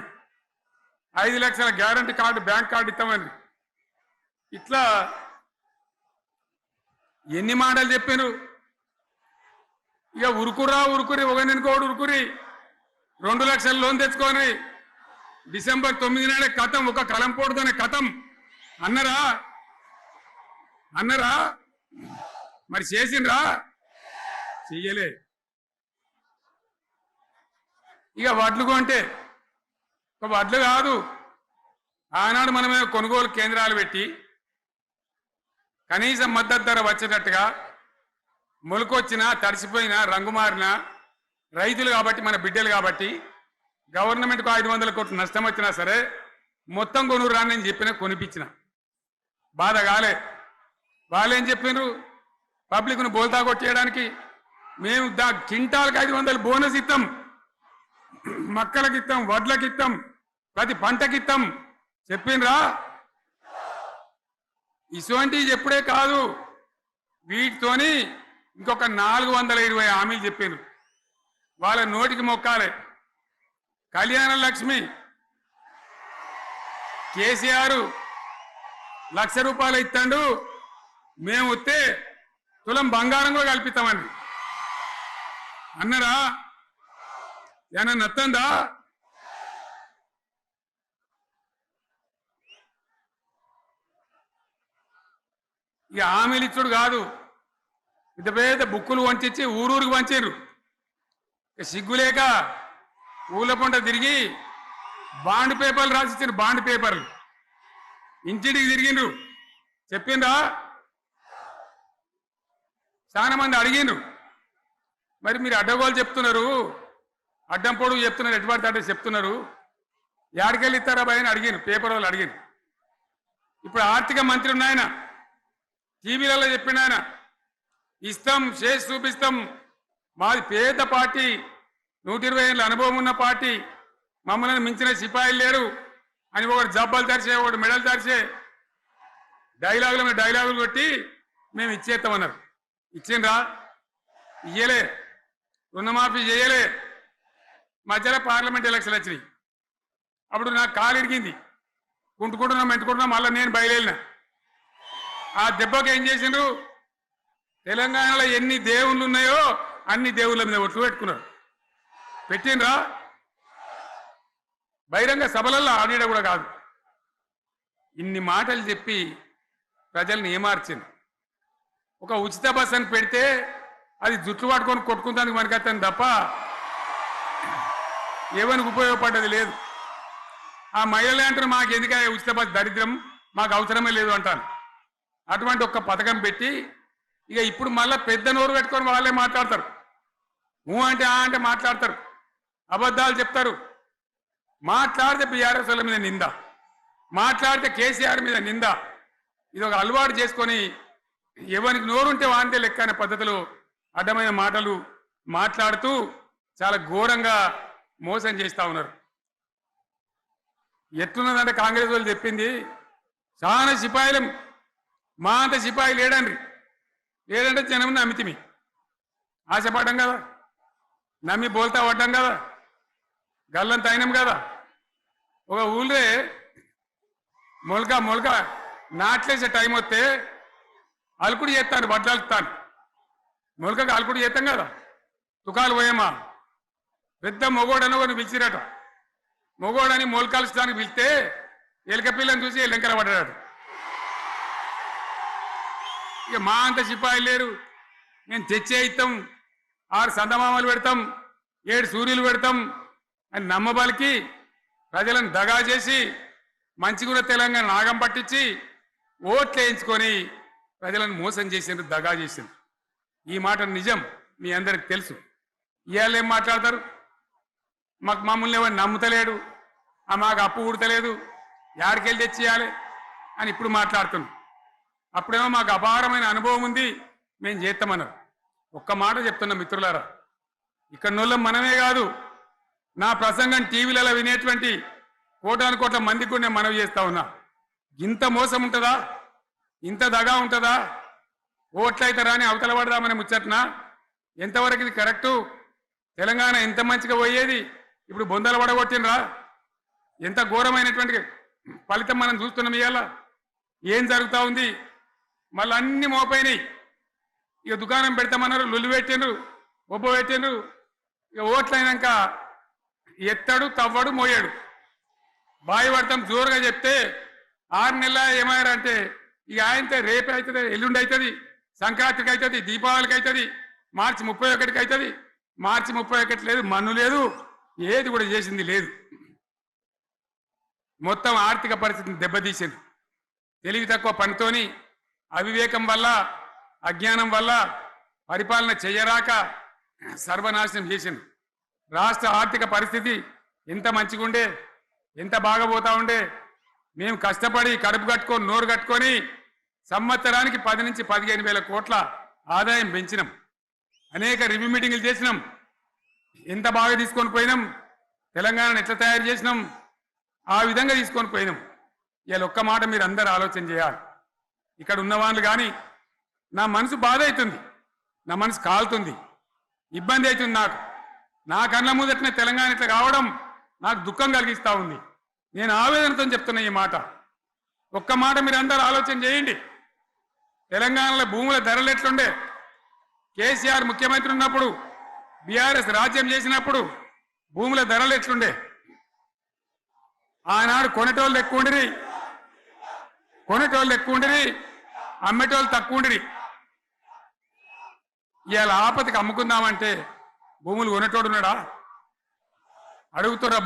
5 లక్షల గ్యారంటీ కార్డు బ్యాంక్ కార్డు ఇస్తామండి ఇట్లా ఎన్ని మాటలు చెప్పారు ఇక ఉరుకురి ఒకరినికోడు ఉరుకురి 2 లక్షల లోన్ తెచ్చుకొని డిసెంబర్ 9 నాడే కథం ఒక కలంపోటుతోనే కథం అన్నరా మరి చేసిండ్రా చెయ్యలే ఇక వడ్లు కొంటే ఒక వడ్లు కాదు ఆనాడు మనమే కొనుగోలు కేంద్రాలు పెట్టి కనీసం మద్దతు ధర వచ్చేటట్టుగా మొలకొచ్చినా తడిసిపోయినా రంగు మారినా రైతులు కాబట్టి మన బిడ్డలు కాబట్టి గవర్నమెంట్కు 500 కోట్లు నష్టం వచ్చినా సరే మొత్తం కొనురా నేను చెప్పిన కొనిపించిన బాధ కాలే వాళ్ళేం చెప్పిండ్రు పబ్లిక్ను బోల్తా కొట్టేయడానికి మేము కింటాలకు 500 బోనస్ ఇస్తాం మక్కలకి ఇస్తాం వడ్లకి ఇస్తాం ప్రతి పంటకి ఇస్తాం చెప్పిండ్రా ఇటువంటివి చెప్పుడే కాదు వీటితోని ఇంకొక 420 హామీలు చెప్పిండ్రు వాళ్ళ నోటికి మొక్కాలే కళ్యాణ లక్ష్మి కేసీఆర్ ₹1,00,000 ఇస్తాడు మేము వస్తే తులం బంగారం కూడా కల్పిస్తామండి అన్నరా ఏమన్నా నత్తందా ఇక హామీలు ఇచ్చుడు కాదు పెద్ద పెద్ద బుక్కులు వంచి ఊరూరికి వంచారు సిగ్గులేక ఊళ్ళ పంట తిరిగి బాండ్ పేపర్లు రాసిచ్చారు బాండ్ పేపర్లు ఇంటింటికి తిరిగిండ్రు చెప్పిండ్రా చాలా మంది అడిగిండ్రు మరి మీరు అడ్డగోలు చెప్తున్నారు అడ్డం పొడుగు చెప్తున్నారు ఎటువంటి అడ్డ చెప్తున్నారు యాడికెళ్ళి ఇస్తారా భయ అని అడిగారు పేపర్ వాళ్ళు అడిగారు ఇప్పుడు ఆర్థిక మంత్రి ఉన్నాయన టీవీలలో చెప్పిండు ఆయన ఇస్తాం, చేసి చూపిస్తాం. మాది పేద పార్టీ, 120 ఏళ్ళ అనుభవం ఉన్న పార్టీ, మమ్మల్ని మించిన సిపాయిలు లేరు అని ఒకటి జబ్బలు తరిచే, ఒకటి మెడలు తరిచే డైలాగుల మీద డైలాగులు కొట్టి మేము ఇచ్చేస్తామన్నారు. ఇచ్చిండ్రా? ఇయ్యలే. రుణమాఫీ చేయలే. మధ్యలో పార్లమెంట్ ఎలక్షన్లు వచ్చినాయి. అప్పుడు నాకు కాలు ఇరిగింది. కుంటుకుంటున్నాం మెంటుకుంటున్నాం, మళ్ళీ నేను బయలుదేరిన. ఆ దెబ్బకి ఏం చేసిండ్రు? తెలంగాణలో ఎన్ని దేవుళ్ళు ఉన్నాయో అన్ని దేవుళ్ళ మీద ఒట్లు పెట్టుకున్నారు. పెట్టిండ్రా? బహిరంగ సభలలో ఆడిడ కూడా కాదు. ఇన్ని మాటలు చెప్పి ప్రజల్ని ఏమార్చింది. ఒక ఉచిత బస్ అని పెడితే అది జుట్లు పట్టుకొని కొట్టుకుంటానికి మనకత్తాను తప్ప ఏమనికి ఉపయోగపడ్డది లేదు. ఆ మహిళలే అంటారు మాకు ఎందుకయ్యా ఉచిత బస్, దరిద్రం, మాకు అవసరమే లేదు అంటాను. అటువంటి ఒక్క పథకం పెట్టి ఇక ఇప్పుడు మళ్ళీ పెద్ద నోరు పెట్టుకొని వాళ్ళే మాట్లాడతారు. అంటే అంటే మాట్లాడతారు, అబద్ధాలు చెప్తారు. మాట్లాడితే బీఆర్ఎస్ వాళ్ళ మీద నింద, మాట్లాడితే కేసీఆర్ మీద నింద. ఇది ఒక అలవాటు చేసుకొని ఎవరికి నోరుంటే వాంతే లెక్క అనే పద్ధతిలో అడ్డమైన మాటలు మాట్లాడుతూ చాలా ఘోరంగా మోసం చేస్తూ ఉన్నారు. ఎట్లున్నదంటే కాంగ్రెస్ వాళ్ళు చెప్పింది చాలా సిపాయిలం, మా అంత సిపాయి లేడండి. లేదంటే జనం నమ్మితిమి, ఆశపడ్డాం కదా, నమ్మి బోల్తా పడ్డాం కదా, గల్లంత అయినాం కదా. ఒక ఊళ్ళే మొలక నాట్లేసే టైం వస్తే అలుకుడు చేస్తాను, బట్టలు అలుకుతాను. మొలకకు అలుకుడు చేస్తాం కదా, తుకాలు పోయేమా. పెద్ద మొగోడని ఒకరిని పిలిచిరట. మొగోడని మొలకలుస్తానికి పిలిస్తే ఎలక పిల్లని చూసి ఎల్లెంకర పడ్డాడు. ఇక మా అంత సిపాయిలు లేరు, మేము తెచ్చే ఇస్తాం, 6 సందమామలు పెడతాం, 7 సూర్యులు పెడతాం అని నమ్మబలికి ప్రజలను దగా చేసి మంచిగున్న తెలంగాణ నాగం పట్టించి ఓట్లు వేయించుకొని ప్రజలను మోసం చేసిండ్రు, దగా చేసిండ్రు. ఈ మాట నిజం, మీ అందరికి తెలుసు. ఇవాళ ఏం మాట్లాడతారు? మమ్మల్ని ఎవరు నమ్ముతలేడు, మాకు అప్పు ఉడతలేదు, యాడికెళ్ళి తెచ్చియాలి అని ఇప్పుడు మాట్లాడుతున్నాం. అప్పుడేమో మాకు అపారమైన అనుభవం ఉంది, మేము చేస్తామన్నారు. ఒక్క మాట చెప్తున్నా మిత్రులారా, ఇక్కడ నోళ్ళం మనమే కాదు, నా ప్రసంగం టీవీలలో వినేటువంటి కోటాను కోట్ల మందికి కూడా నేను మనవి చేస్తా ఉన్నా. ఇంత మోసం ఉంటుందా? ఇంత దగా ఉంటుందా? ఓట్లయితే రాని అవతల పడదామని ముచ్చట్నా? ఎంతవరకు ఇది కరెక్టు? తెలంగాణ ఎంత మంచిగా పోయేది, ఇప్పుడు బొందలు పడగొట్టినరా? ఎంత ఘోరమైనటువంటి ఫలితం మనం చూస్తున్నాం. ఇవాళ ఏం జరుగుతూ ఉంది? మళ్ళీ అన్ని మోపైనాయి. ఇక దుకాణం పెడతామన్నారు, లొల్లు పెట్టిండ్రు, ఒబ్బ పెట్టిండ్రు. ఇక ఓట్లయినాక ఎత్తాడు, తవ్వడు, మోయాడు. బాయి పడతాం జోరుగా చెప్తే 6 నెలల ఏమయ్యారంటే ఇక ఆయనతో రేపు అవుతుంది, ఎల్లుండి అవుతుంది, సంక్రాంతికి అవుతుంది, దీపావళికి అవుతుంది, మార్చి 31కి అవుతుంది. మార్చి 31 లేదు, మన్ను లేదు, ఏది కూడా చేసింది లేదు. మొత్తం ఆర్థిక పరిస్థితిని దెబ్బతీసింది. తెలివి తక్కువ పనితోని, అవివేకం వల్ల, అజ్ఞానం వల్ల పరిపాలన చేయరాక సర్వనాశనం చేసింది. రాష్ట్ర ఆర్థిక పరిస్థితి ఎంత మంచిగా ఉండే, ఎంత బాగా పోతా ఉండే. మేము కష్టపడి కడుపు కట్టుకొని నోరు కట్టుకొని సంవత్సరానికి 10 నుంచి 15 వేల కోట్ల ఆదాయం పెంచినాం. అనేక రివ్యూ మీటింగులు చేసినాం. ఎంత బాగా తీసుకొని పోయినాం, తెలంగాణను ఎట్లా తయారు చేసినాం, ఆ విధంగా తీసుకొని పోయినాం. ఇవాళ ఒక్క మాట మీరు అందరూ ఆలోచన చేయాలి. ఇక్కడ ఉన్న వాళ్ళు కానీ నా మనసు బాధ అవుతుంది, నా మనసు కాలుతుంది, ఇబ్బంది అవుతుంది. నా కళ్ళ ముందటనే తెలంగాణ ఇట్లా కావడం నాకు దుఃఖం కలిగిస్తూ ఉంది. నేను ఆవేదనతో చెప్తున్నా ఈ మాట. ఒక్క మాట మీరు అందరూ ఆలోచన చేయండి. తెలంగాణలో భూముల ధరలు ఎట్లుండే? కేసీఆర్ ముఖ్యమంత్రి ఉన్నప్పుడు, బీఆర్ఎస్ రాజ్యం చేసినప్పుడు భూముల ధరలు ఎట్లుండే? ఆనాడు కొనేటోళ్ళు ఎక్కువ ఉండిరి, అమ్మేటోళ్ళు తక్కువ ఉండిరి. ఇవాళ ఆపతికి అమ్ముకుందామంటే భూములు కొనేటోడున్నాడా? అడుగుతున్నా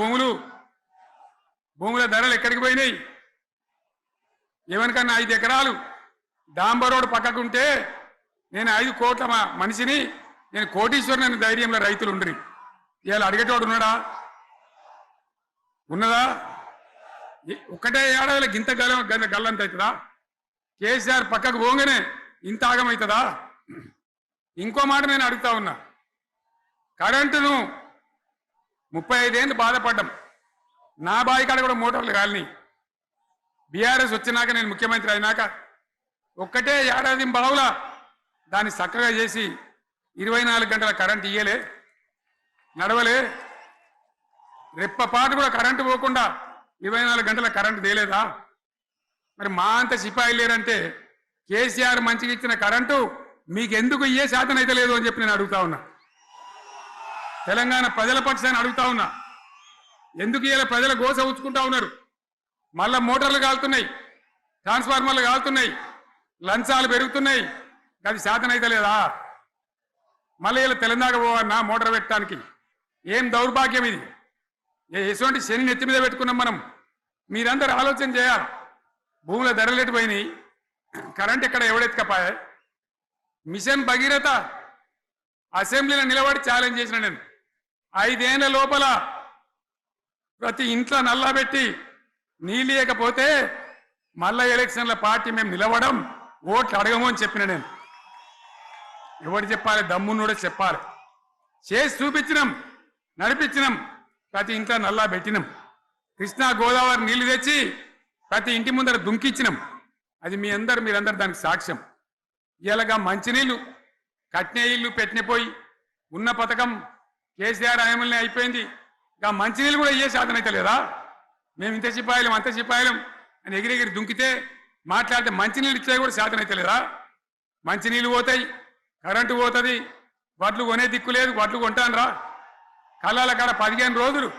భూముల ధరలు ఎక్కడికి పోయినాయి? ఎవరికన్నా 5 ఎకరాలు డాంబర్ రోడ్ పక్కకుంటే నేను 5 కోట్ల మనిషిని, నేను కోటీశ్వరుని అనే ధైర్యంలో రైతులు ఉండరు. ఇవాళ అడిగేటోడు ఉన్నాడా? ఉన్నదా? ఒక్కటే ఏడాదిలో గింత గల్లంత అవుతుందా? కేసీఆర్ పక్కకు పోగానే ఇంత ఆగమవుతుందా? ఇంకో మాట నేను అడుగుతా ఉన్నా, కరెంటును 35 ఏళ్ళు బాధపడ్డం, నా బావి కాడ కూడా మోటార్లు కాలినాయి. బీఆర్ఎస్ వచ్చినాక నేను ముఖ్యమంత్రి అయినాక ఒక్కటే ఏడాది బావుల దాన్ని చక్కగా చేసి 24 గంటల కరెంట్ ఇయ్యలే, నడవలే. రెప్పపాటు కూడా కరెంటు పోకుండా 24 గంటల కరెంటు తేలేదా? మరి మా అంత సిపాయి లేరంటే కేసీఆర్ మంచిగా ఇచ్చిన కరెంటు మీకెందుకు ఇయ్యే శాతం అయితే లేదు అని చెప్పి నేను అడుగుతా ఉన్నా. తెలంగాణ ప్రజల పక్షాన్ని అడుగుతా ఉన్నా, ఎందుకు ఇలా ప్రజల గోస ఉంచుకుంటా ఉన్నారు? మళ్ళా మోటార్లు కాలుతున్నాయి, ట్రాన్స్ఫార్మర్లు కాలుతున్నాయి, లంచాలు పెరుగుతున్నాయి, అది శాతం అయితే లేదా? మళ్ళీ ఇలా తెలంగాణ పోవన్నా మోటార్ పెట్టడానికి? ఏం దౌర్భాగ్యం ఇది! ఎటువంటి శని నెత్తి మీద పెట్టుకున్నాం మనం. మీరందరూ ఆలోచన చేయాలి. భూముల ధరలు పోయినాయి, కరెంట్ ఎక్కడ ఎవడెత్తుకపోయా? మిషన్ భగీరథ అసెంబ్లీలో నిలబడి ఛాలెంజ్ చేసిన నేను, 5 ఏళ్ల లోపల ప్రతి ఇంట్లో నల్లా పెట్టి నీళ్ళు ఇవ్వకపోతే మళ్ళా ఎలక్షన్ల పార్టీ మేము నిలవడం, ఓట్లు అడగము అని చెప్పిన నేను. ఎవరు చెప్పాలి? దమ్మున్నోడే చెప్పాలి. చేసి చూపించినాం, నడిపించినాం, ప్రతి ఇంట్లో నల్లా పెట్టినాం. కృష్ణా గోదావరి నీళ్లు తెచ్చి ప్రతి ఇంటి ముందర దుంకిచ్చినాం. అది మీరందరూ దానికి సాక్ష్యం. ఇలాగా మంచినీళ్ళు కట్నే ఇల్లు పెట్టినపోయి ఉన్న పథకం కేసీఆర్ ఆయమల్ని అయిపోయింది. ఇక మంచినీళ్ళు కూడా ఇయ్యే శాతం అయితే లేదా? మేము ఇంత సిపాయిలం అంత సిపాయిలం అని ఎగిరెగిరి దుంకితే మాట్లాడితే మంచినీళ్ళు ఇచ్చే కూడా శాతం అయితే లేదా? మంచినీళ్ళు పోతాయి, కరెంటు పోతుంది, వడ్లు కొనే దిక్కు లేదు. వడ్లు కొంటాను రా, కళ్ళాల కాడ 15 రోజులు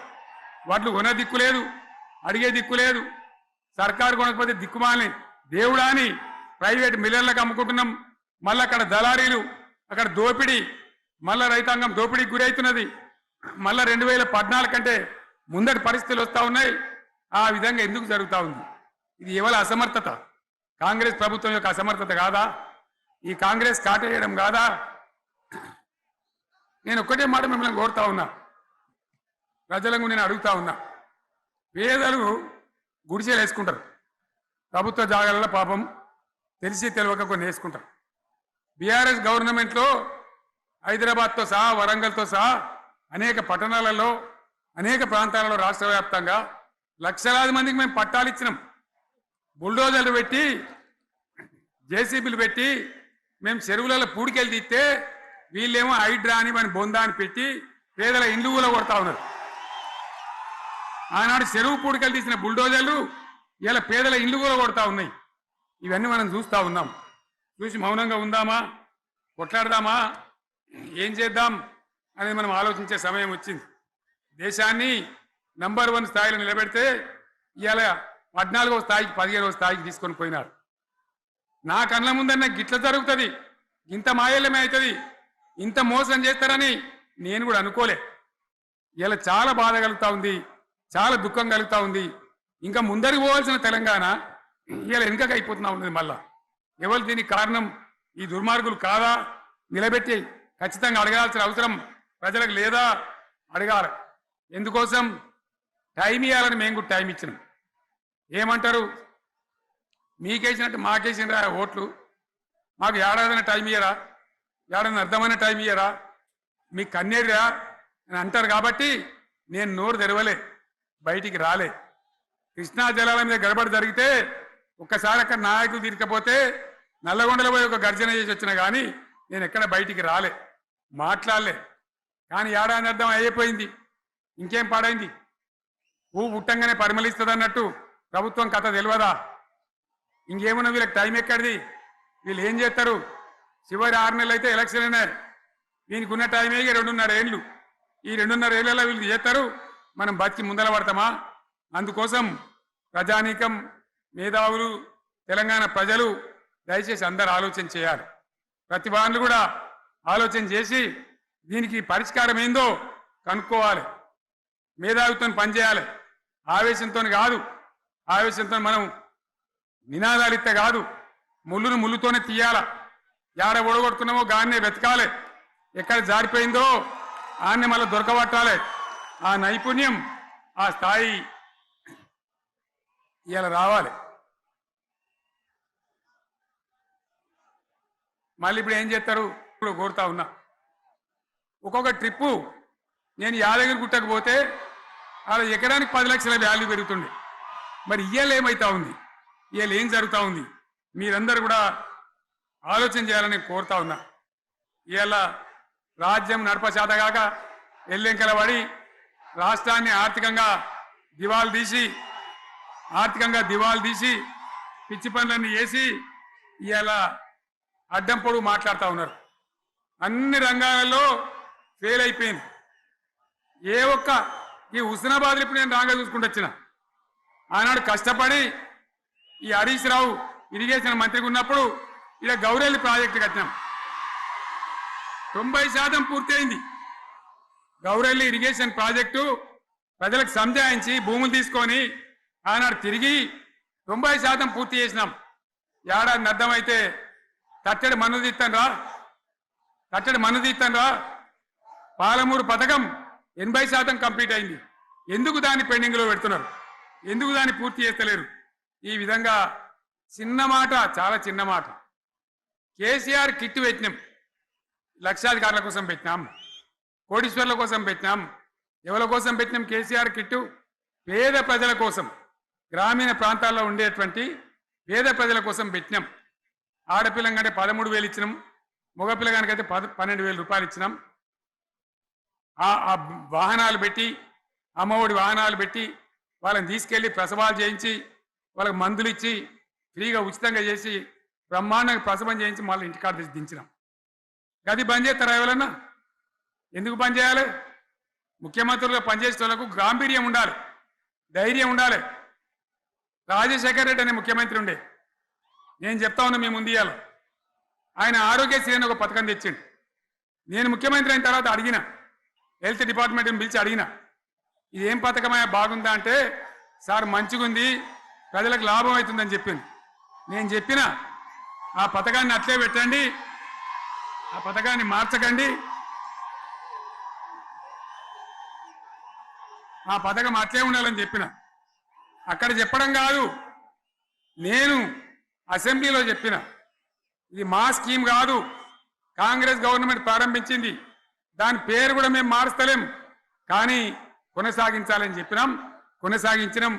వడ్లు కొనే దిక్కు లేదు, అడిగే దిక్కు లేదు. సర్కారు కొనకపోతే దిక్కుమాలని దేవుడా అని ప్రైవేట్ మిల్లర్లకు అమ్ముకుంటున్నాం. మళ్ళీ అక్కడ దళారీలు, అక్కడ దోపిడీ, మళ్ళా రైతాంగం దోపిడీకి గురవుతున్నది. మళ్ళా 2014 కంటే ముందటి పరిస్థితులు వస్తూ ఉన్నాయి. ఆ విధంగా ఎందుకు జరుగుతూ ఉంది? ఇది ఎవరి అసమర్థత? కాంగ్రెస్ ప్రభుత్వం యొక్క అసమర్థత కాదా? ఈ కాంగ్రెస్ కాటేయడం కాదా? నేను ఒక్కటే మాట మిమ్మల్ని కోరుతా ఉన్నా, ప్రజలకు నేను అడుగుతా ఉన్నా. పేదలు గుడిసెలు వేసుకుంటారు, ప్రభుత్వ జాగాలలో పాపం తెలిసి తెలియక కొన్ని వేసుకుంటారు. బీఆర్ఎస్ గవర్నమెంట్లో హైదరాబాద్తో సహా, వరంగల్తో సహా అనేక పట్టణాలలో, అనేక ప్రాంతాలలో రాష్ట్ర వ్యాప్తంగా లక్షలాది మందికి మేము పట్టాలు ఇచ్చినాం. బుల్డోజర్లు పెట్టి, జేసీబీలు పెట్టి మేము చెరువులలో పూడికెళ్ళి తీస్తే వీళ్ళేమో హైడ్రా అని మన బొందా అని పెట్టి పేదల ఇండ్లు కూడా కొడతా ఉన్నారు. ఆనాడు చెరువు పూడికెళ్ళి తీసిన బుల్డోజర్లు ఇలా పేదల ఇండ్లు కూడా కొడతా ఉన్నాయి. ఇవన్నీ మనం చూస్తూ ఉన్నాం. చూసి మౌనంగా ఉందామా, కొట్లాడదామా, ఏం చేద్దాం అనేది మనం ఆలోచించే సమయం వచ్చింది. దేశాన్ని నంబర్ 1 స్థాయిలో నిలబెడితే ఇవాళ 14వ స్థాయికి 15వ స్థాయికి తీసుకొని పోయినారు. నా కళ్ళ ముందన్న గిట్ల జరుగుతుంది, ఇంత మాయల్యమే అవుతుంది, ఇంత మోసం చేస్తారని నేను కూడా అనుకోలే. ఇలా చాలా బాధ కలుగుతూ ఉంది, చాలా దుఃఖం కలుగుతూ ఉంది. ఇంకా ముందరికి పోవాల్సిన తెలంగాణ ఇలా వెనుకకి అయిపోతున్నా ఉన్నది. మళ్ళా ఎవరు దీనికి కారణం? ఈ దుర్మార్గులు కాదా? నిలబెట్టి ఖచ్చితంగా అడగాల్సిన అవసరం ప్రజలకు లేదా? అడగాలి. ఎందుకోసం? టైం ఇవ్వాలని మేము కూడా టైం ఇచ్చినాం. ఏమంటారు? మీకేసినట్టు మాకేసిన ఓట్లు, మాకు ఏడాదైనా టైం ఇయ్యరా? ఏడాది అర్థమైన టైం ఇయ్యరా? మీకు కన్నేరురా అని అంటారు. కాబట్టి నేను నోరు తెరవలే, బయటికి రాలే. కృష్ణా జలాల మీద గడబడి జరిగితే ఒక్కసారి అక్కడ నాయకులు తీరకపోతే నల్లగొండలో పోయి ఒక గర్జన చేసి వచ్చినా కానీ నేను ఎక్కడ బయటికి రాలే, మాట్లాడలే. కానీ ఏడాది అర్థం అయిపోయింది, ఇంకేం పాడైంది? పువ్వు పుట్టంగానే పరిమళిస్తుంది అన్నట్టు ప్రభుత్వం కథ తెలియదా? ఇంకేమన్నా వీళ్ళకి టైం ఎక్కడిది? వీళ్ళు ఏం చేస్తారు? చివరి 6 నెలలు అయితే ఎలక్షన్ అయినా దీనికి ఉన్న టైం 2.5 ఏళ్ళు. ఈ 2.5 ఏళ్ళలో వీళ్ళు చేస్తారు, మనం బతికి ముందర పడతామా? అందుకోసం ప్రజానీకం, మేధావులు, తెలంగాణ ప్రజలు దయచేసి అందరు ఆలోచన చేయాలి. ప్రతి వాళ్ళు కూడా ఆలోచన చేసి దీనికి పరిష్కారం ఏందో కనుక్కోవాలి. మేధావితో పనిచేయాలి, ఆవేశంతో కాదు. ఆవేశంతో మనం నినాదాలు ఇస్తే కాదు, ముళ్ళును ముళ్ళుతోనే తీయాల. యాడ ఒడగొడుతున్నామో గాన్నే వెతకాలి, ఎక్కడ జారిపోయిందో ఆన్నే మళ్ళీ దొరకబట్టాలి. ఆ నైపుణ్యం, ఆ స్థాయి ఇలా రావాలి. మళ్ళీ ఇప్పుడు ఏం చేస్తారు? కూడా కోరుతా ఉన్నా. ఒక్కొక్క ట్రిప్పు నేను యాదగిరి గుట్టకు పోతే అలా ఎకరానికి 10 లక్షల వాల్యూ పెరుగుతుంది. మరి ఇవాళ ఏమైతా ఉంది, ఇవాళ ఏం జరుగుతూ ఉంది, మీరందరూ కూడా ఆలోచన చేయాలని కోరుతా ఉన్నా. ఇవాళ రాజ్యం నడపచేతగాక ఎల్లెంకల పడి రాష్ట్రాన్ని ఆర్థికంగా దివాలు తీసి పిచ్చి పనులన్నీ వేసి ఇవాళ అడ్డం పొడుగు మాట్లాడుతూ ఉన్నారు. అన్ని రంగాలలో ఫెయిల్ అయిపోయింది. ఏ ఒక్క ఈ హుస్నాబాద్ ఇప్పుడు నేను రాగా చూసుకుంటూ వచ్చిన ఆనాడు కష్టపడి ఈ హరీష్ రావు ఇరిగేషన్ మంత్రిగా ఉన్నప్పుడు ఇలా గౌరెల్లి ప్రాజెక్టు కట్టినాం. 90% పూర్తయింది. గౌరెల్లి ఇరిగేషన్ ప్రాజెక్టు ప్రజలకు సంజాయించి భూములు తీసుకొని ఆనాడు తిరిగి 90% పూర్తి చేసినాం. ఏడాది అర్థమైతే తట్టడి మన్ను తీస్తాను రా పాలమూరు పథకం 80% కంప్లీట్ అయింది. ఎందుకు దాన్ని పెండింగ్లో పెడుతున్నారు, ఎందుకు దాన్ని పూర్తి చేస్తలేరు? ఈ విధంగా చిన్న మాట, చాలా చిన్న మాట. కేసీఆర్ కిట్ పెట్టినాం, లక్షాధికారుల కోసం పెట్టినాం, కోటీశ్వర్ల కోసం పెట్టినాం. ఎవరి కోసం పెట్టినాం కేసీఆర్ కిట్టు? పేద ప్రజల కోసం, గ్రామీణ ప్రాంతాల్లో ఉండేటువంటి పేద ప్రజల కోసం పెట్టినాం. ఆడపిల్లంకంటే 13,000 ఇచ్చినాం, మగపిల్లగానికైతే 12,000 రూపాయలు ఇచ్చినాం. ఆ వాహనాలు పెట్టి, అమ్మఒడి వాహనాలు పెట్టి వాళ్ళని తీసుకెళ్లి ప్రసవాలు చేయించి వాళ్ళకి మందులు ఇచ్చి ఫ్రీగా ఉచితంగా చేసి బ్రహ్మాండంగా ప్రసవం చేయించి మళ్ళీ ఇంటికాడ తెచ్చి దించినాం. గది బంద్ చేస్తారా ఎవరన్నా? ఎందుకు బంద్ చేయాలి? ముఖ్యమంత్రులుగా పనిచేసే వాళ్ళకు గాంభీర్యం ఉండాలి, ధైర్యం ఉండాలి. రాజశేఖర్ రెడ్డి అనే ముఖ్యమంత్రి ఉండే, నేను చెప్తా ఉన్నా మీ ముందు ఇయ్యాల, ఆయన ఆరోగ్యశ్రీ అని ఒక పథకం తెచ్చిండు. నేను ముఖ్యమంత్రి అయిన తర్వాత అడిగిన, హెల్త్ డిపార్ట్మెంట్ని పిలిచి అడిగిన, ఇది ఏం పథకమయ్యా, బాగుందా అంటే సార్ మంచిగుంది, ప్రజలకు లాభం అవుతుందని చెప్పింది. నేను చెప్పిన ఆ పథకాన్ని అట్లే పెట్టండి, ఆ పథకాన్ని మార్చకండి, ఆ పథకం అట్లే ఉండాలని చెప్పిన. అక్కడ చెప్పడం కాదు, నేను అసెంబ్లీలో చెప్పిన, ఇది మా స్కీమ్ కాదు, కాంగ్రెస్ గవర్నమెంట్ ప్రారంభించింది, దాని పేరు కూడా మేము మారుస్తలేం, కానీ కొనసాగించాలని చెప్పినాం, కొనసాగించినాం.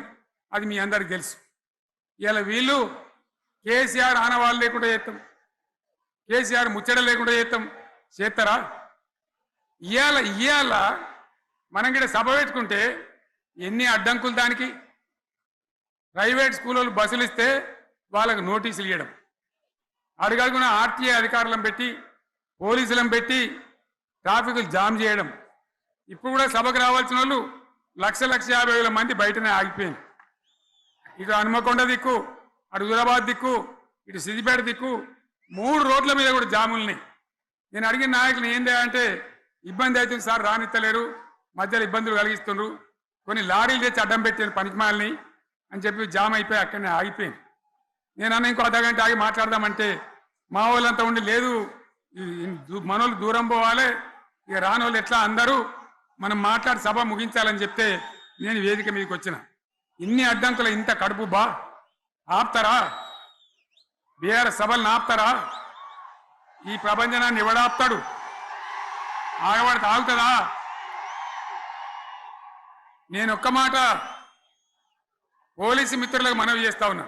అది మీ అందరికి తెలుసు. ఇలా వీళ్ళు కేసీఆర్ ఆనవాళ్ళు లేకుండా కేసీఆర్ ముచ్చట లేకుండా చేస్తారా? ఇవాళ మనం కూడా సభ పెట్టుకుంటే ఎన్ని అడ్డంకులు దానికి. ప్రైవేట్ స్కూళ్ళు బస్సులు ఇస్తే వాళ్ళకు నోటీసులు ఇవ్వడం, అడుగడుగున ఆర్టీఏ అధికారులను పెట్టి పోలీసులను పెట్టి ట్రాఫిక్లు జామ్ చేయడం. ఇప్పుడు కూడా సభకు రావాల్సిన వాళ్ళు 1,50,000 మంది బయటనే ఆగిపోయింది. ఇటు హనుమకొండ దిక్కు, అటు హుజరాబాద్ దిక్కు, ఇటు సిద్దిపేట దిక్కు 3 రోడ్ల మీద కూడా జాములున్నాయి. నేను అడిగిన నాయకులు ఏందే అంటే, ఇబ్బంది అవుతుంది సార్, రానిత్తలేరు, మధ్యలో ఇబ్బందులు కలిగిస్తున్నారు, కొన్ని లారీలు తెచ్చి అడ్డం పెట్టాను పనికిమాలని అని చెప్పి జామ్ అయిపోయి అక్కడనే ఆగిపోయింది. నేను అన్న ఇంకో అర్ధగంట ఆగి మాట్లాడదామంటే మా వాళ్ళంతా ఉండి, లేదు మనోళ్ళు దూరం పోవాలి, ఇక రానోళ్ళు ఎట్లా అందరూ మనం మాట్లాడి సభ ముగించాలని చెప్తే నేను వేదిక మీదకి వచ్చిన. ఇన్ని అడ్డంకులు, ఇంత కడుపు ఆపుతారా? బీఆర్ఎస్ సభలను ఆపుతారా? ఈ ప్రపంచనాన్ని ఎవడాపుతాడు? ఆగబడితే ఆగుతుందా? నేను ఒక్క మాట పోలీసు మిత్రులకు మనవి చేస్తా ఉన్నా.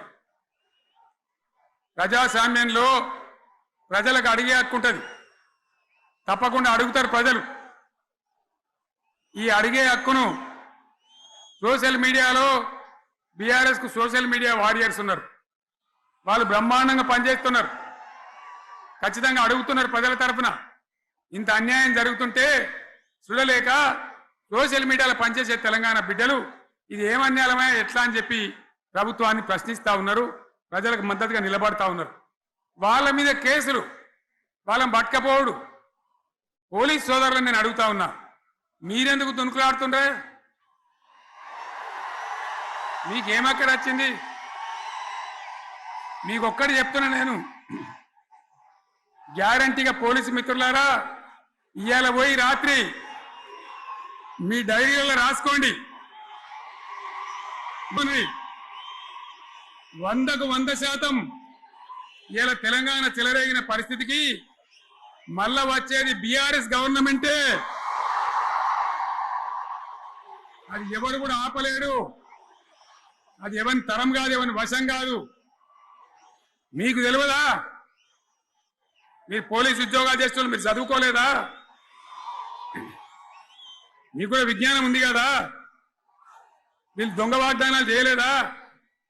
ప్రజాస్వామ్యంలో ప్రజలకు అడిగే హక్కు ఉంటుంది, తప్పకుండా అడుగుతారు ప్రజలు. ఈ అడిగే హక్కును సోషల్ మీడియాలో బీఆర్ఎస్కు సోషల్ మీడియా వారియర్స్ ఉన్నారు, వాళ్ళు బ్రహ్మాండంగా పనిచేస్తున్నారు, ఖచ్చితంగా అడుగుతున్నారు ప్రజల తరఫున. ఇంత అన్యాయం జరుగుతుంటే చూడలేక సోషల్ మీడియాలో పనిచేసే తెలంగాణ బిడ్డలు ఇది ఏమన్యాయమే ఎట్లా అని చెప్పి ప్రభుత్వాన్ని ప్రశ్నిస్తూ ఉన్నారు, ప్రజలకు మద్దతుగా నిలబడతా ఉన్నారు. వాళ్ళ మీద కేసులు, వాళ్ళని పట్టుకపోవడు. పోలీస్ సోదరులను నేను అడుగుతా ఉన్నా, మీరెందుకు దునుకులాడుతుండ్రే? మీకేమక్కడ వచ్చింది? మీకొక్కటి చెప్తున్నా నేను, గ్యారంటీగా పోలీసు మిత్రులారా, ఇవాళ పోయి రాత్రి మీ డైరీలలో రాసుకోండి, 100% ఇలా తెలంగాణ చెలరేగిన పరిస్థితికి మళ్ళా వచ్చేది బీఆర్ఎస్ గవర్నమెంటే. అది ఎవరు కూడా ఆపలేరు. అది ఎవరి తరం కాదు, ఎవరి వశం కాదు. మీకు తెలియదా? మీరు పోలీసు ఉద్యోగాలు చేస్తున్నారు, మీరు చదువుకోలేదా? మీకు కూడా విజ్ఞానం ఉంది కదా? వీళ్ళు దొంగ వాగ్దానాలు చేయలేదా?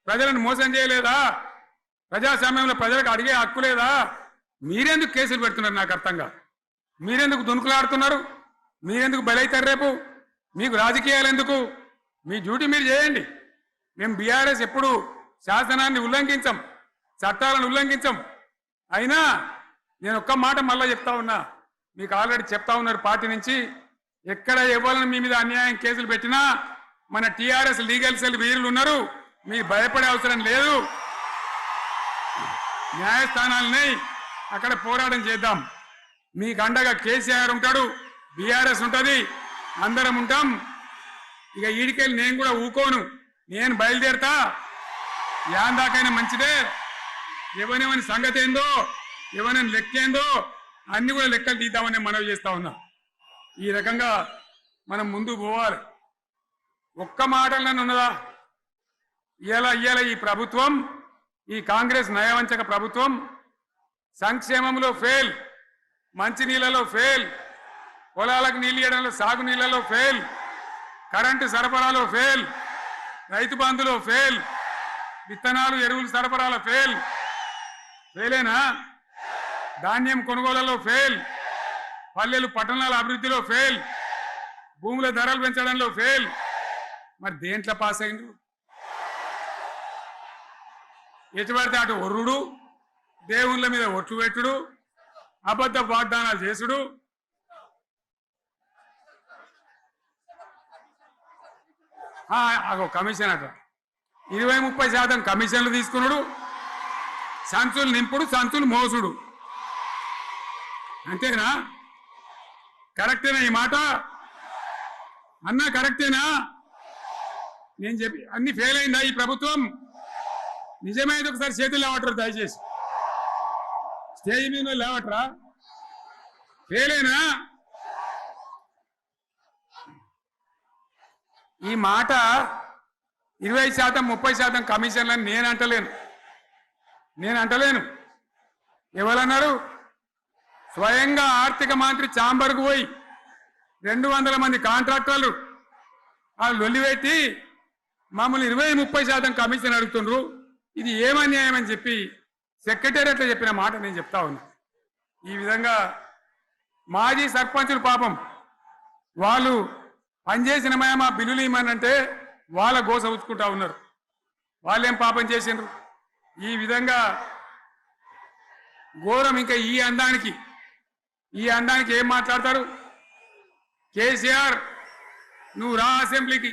ప్రజలను మోసం చేయలేదా? ప్రజాస్వామ్యంలో ప్రజలకు అడిగే హక్కు లేదా? మీరెందుకు కేసులు పెడుతున్నారు? నాకు అర్థం కాదు. మీరెందుకు దునుకులాడుతున్నారు? మీరెందుకు బలైతారు? రేపు మీకు రాజకీయాలు ఎందుకు? మీ డ్యూటీ మీరు చేయండి. మేము బీఆర్ఎస్ ఎప్పుడు శాసనాన్ని ఉల్లంఘించం, చట్టాలను ఉల్లంఘించం. అయినా నేను ఒక్క మాట మళ్ళా చెప్తా ఉన్నా, మీకు ఆల్రెడీ చెప్తా ఉన్నారు పార్టీ నుంచి, ఎక్కడ ఎవరిని మీ మీద అన్యాయం కేసులు పెట్టినా మన టీఆర్ఎస్ లీగల్ సెల్ వీరులు ఉన్నారు, మీరు భయపడే అవసరం లేదు. న్యాయస్థానాలని అక్కడ పోరాటం చేద్దాం. మీకు అండగా కేసీఆర్ ఉంటాడు, బీఆర్ఎస్ ఉంటుంది, అందరం ఉంటాం. ఇక ఈడికెళ్ళి నేను కూడా ఊకోను, నేను బయలుదేరతా. యాందాకైనా మంచిదే. ఎవరెవరి సంగతి ఏందో, ఎవరైనా లెక్కేందో అన్ని కూడా లెక్కలు తీద్దామని మనవి చేస్తా ఉన్నా. ఈ రకంగా మనం ముందుకు పోవాలి. ఒక్క మాటలను ఉన్నదా? ఇయ్యాల ఈ ప్రభుత్వం, ఈ కాంగ్రెస్ నయవంచక ప్రభుత్వం సంక్షేమంలో ఫెయిల్, మంచినీళ్ళలో ఫెయిల్, పొలాలకు నీళ్ళు ఇవ్వడంలో, సాగు నీళ్లలో ఫెయిల్, కరెంటు సరఫరాలో ఫెయిల్, రైతు బంధులో ఫెయిల్, విత్తనాలు ఎరువులు సరఫరాలో ఫెయిలేనా? ధాన్యం కొనుగోలులో ఫెయిల్, పల్లెలు పట్టణాల అభివృద్ధిలో ఫెయిల్, భూముల ధరలు పెంచడంలో ఫెయిల్. మరి దేంట్లో పాస్ అయిండు? ఎటుపడితే అటు ఒర్రుడు, దేవుళ్ళ మీద ఒట్లు పెట్టుడు, అబద్ధ వాగ్దానాలు చేసుడు. కమిషన్ అట 20-30% కమిషన్లు తీసుకున్నాడు, సంచులు నింపుడు, సంచులు మోసుడు. అంతేనా? కరెక్టేనా ఈ మాట? అన్నా కరెక్టేనా? నేను చెప్పి అన్ని ఫెయిల్ అయిందా ఈ ప్రభుత్వం? నిజమైతే ఒకసారి చేతులు లేవటరు, దయచేసి స్టేజ్ మీద లేవటరా. ఫెయిలేనా? ఈ మాట 20%-30% కమిషన్లని నేను అంటలేను. ఎవరన్నారు? స్వయంగా ఆర్థిక మంత్రి ఛాంబర్కు పోయి 200 మంది కాంట్రాక్టర్లు వాళ్ళు లొల్లిపెట్టి మమ్మల్ని 20-30% కమిషన్ అడుగుతుండ్రు, ఇది ఏమన్యాయం అని చెప్పి సెక్రటేరియట్లో చెప్పిన మాట నేను చెప్తా ఉన్నా. ఈ విధంగా మాజీ సర్పంచులు పాపం వాళ్ళు పనిచేసిన మా బిల్లులు ఇవ్వమనంటే వాళ్ళ గోస ఉంచుకుంటా ఉన్నారు. వాళ్ళేం పాపం చేసిండ్రు? ఈ విధంగా ఘోరం. ఇంకా ఈ అందానికి ఏం మాట్లాడతారు? కేసీఆర్ నువ్వు రా అసెంబ్లీకి,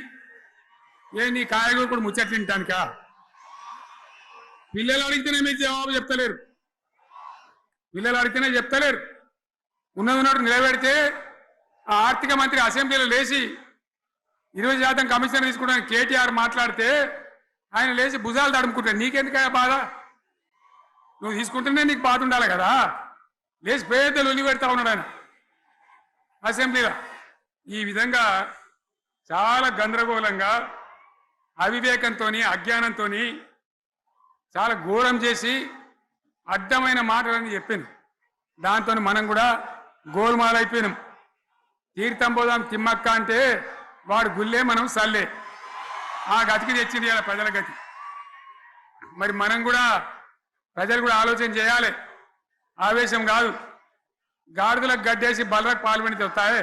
నీ కాయగూరు కూడా ముచ్చట్లు తింటానికా? పిల్లలు అడిగితేనే మీరు జవాబు చెప్తలేరు. ఉన్నట్టు నిలబెడితే ఆ ఆర్థిక మంత్రి అసెంబ్లీలో లేచి 20% కమిషన్ తీసుకోవడానికి కేటీఆర్ మాట్లాడితే ఆయన లేచి భుజాలు తడుముకుంటాడు. నీకెందుకయ్యా బాధ? నువ్వు తీసుకుంటేనే నీకు బాధ ఉండాలి కదా. లేచి పేదలు ఒలి పెడతా ఉన్నాడు ఆయన అసెంబ్లీలో. ఈ విధంగా చాలా గందరగోళంగా, అవివేకంతో, అజ్ఞానంతో చాలా ఘోరం చేసి అడ్డమైన మాటలని చెప్పింది. దాంతో మనం కూడా గోల్మాలైపోయినాం. తీర్థం పోదాం తిమ్మక్క అంటే వాడు గుల్లే, మనం సల్లే. ఆ గతికి తెచ్చింది ఇలా ప్రజల గతి. మరి మనం కూడా, ప్రజలు కూడా ఆలోచన చేయాలి. ఆవేశం కాదు. గాడిదలకు గడ్డేసి బలరకు పాల్పడితే వస్తాయా?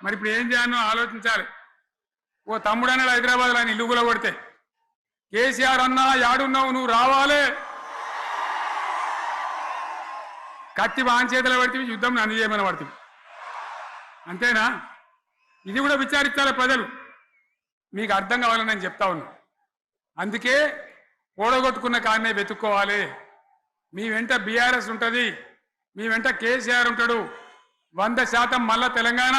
మరి ఇప్పుడు ఏం చేయాలో ఆలోచించాలి. ఓ తమ్ముడు అన్నాడు హైదరాబాద్లో, ఆయన ఇల్లు కూడా కొడితే, కేసీఆర్ అన్నా యాడున్నావు, నువ్వు రావాలి. కత్తి బాంచేతలు పడితే యుద్ధం నన్ను చేయమని పడుతుంది. అంతేనా? ఇది కూడా విచారించాలి ప్రజలు. మీకు అర్థం కావాలని నేను చెప్తా ఉన్నా. అందుకే ఓడగొట్టుకున్న కాడనే వెతుక్కోవాలి. మీ వెంట బీఆర్ఎస్ ఉంటుంది, మీ వెంట కేసీఆర్ ఉంటాడు. 100% మళ్ళా తెలంగాణ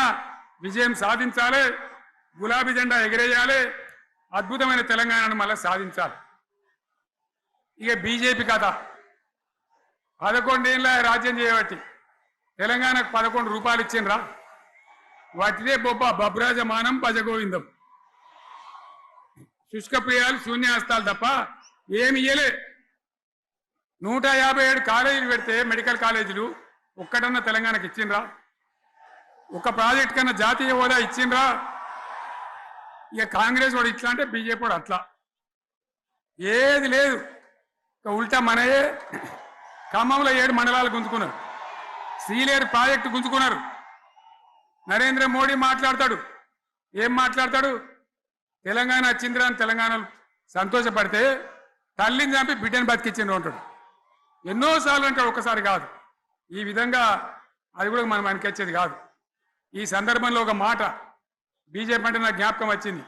విజయం సాధించాలి, గులాబీ జెండా ఎగిరేయాలి, అద్భుతమైన తెలంగాణను మళ్ళా సాధించాలి. ఇక బీజేపీ కథ 11 ఏళ్ళ రాజ్యం చేయబట్టి తెలంగాణకు 11 రూపాయలు ఇచ్చిండ్రా? వాటిదే బబ్రాజమానం భజగోవిందం, శుష్క ప్రియాలు శూన్యాస్తాలు తప్ప ఏమి ఇయ్యలే. 157 కాలేజీలు పెడితే మెడికల్ కాలేజీలు ఒక్కటన్నా తెలంగాణకు ఇచ్చిండ్రా? ఒక ప్రాజెక్ట్ కన్నా జాతీయ హోదా ఇచ్చిండ్రా? ఇక కాంగ్రెస్ వాడు ఇట్లా అంటే బీజేపీ వాడు అట్లా, ఏది లేదు. ఇక ఉల్టా మనయే ఖమ్మంలో 7 మండలాలు గుంజుకున్నారు, సీలేరు ప్రాజెక్టు గుంజుకున్నారు. నరేంద్ర మోడీ మాట్లాడతాడు, ఏం మాట్లాడతాడు? తెలంగాణ వచ్చిందిరా అని తెలంగాణలో సంతోషపడితే తల్లిని చంపి బిడ్డను బతికిచ్చిండ్రు అంటాడు. ఎన్నోసార్లు అంటాడు, ఒక్కసారి కాదు. ఈ విధంగా అది కూడా మనం అనిపించేది కాదు. ఈ సందర్భంలో ఒక మాట బీజేపీ అంటే నాకు జ్ఞాపకం వచ్చింది.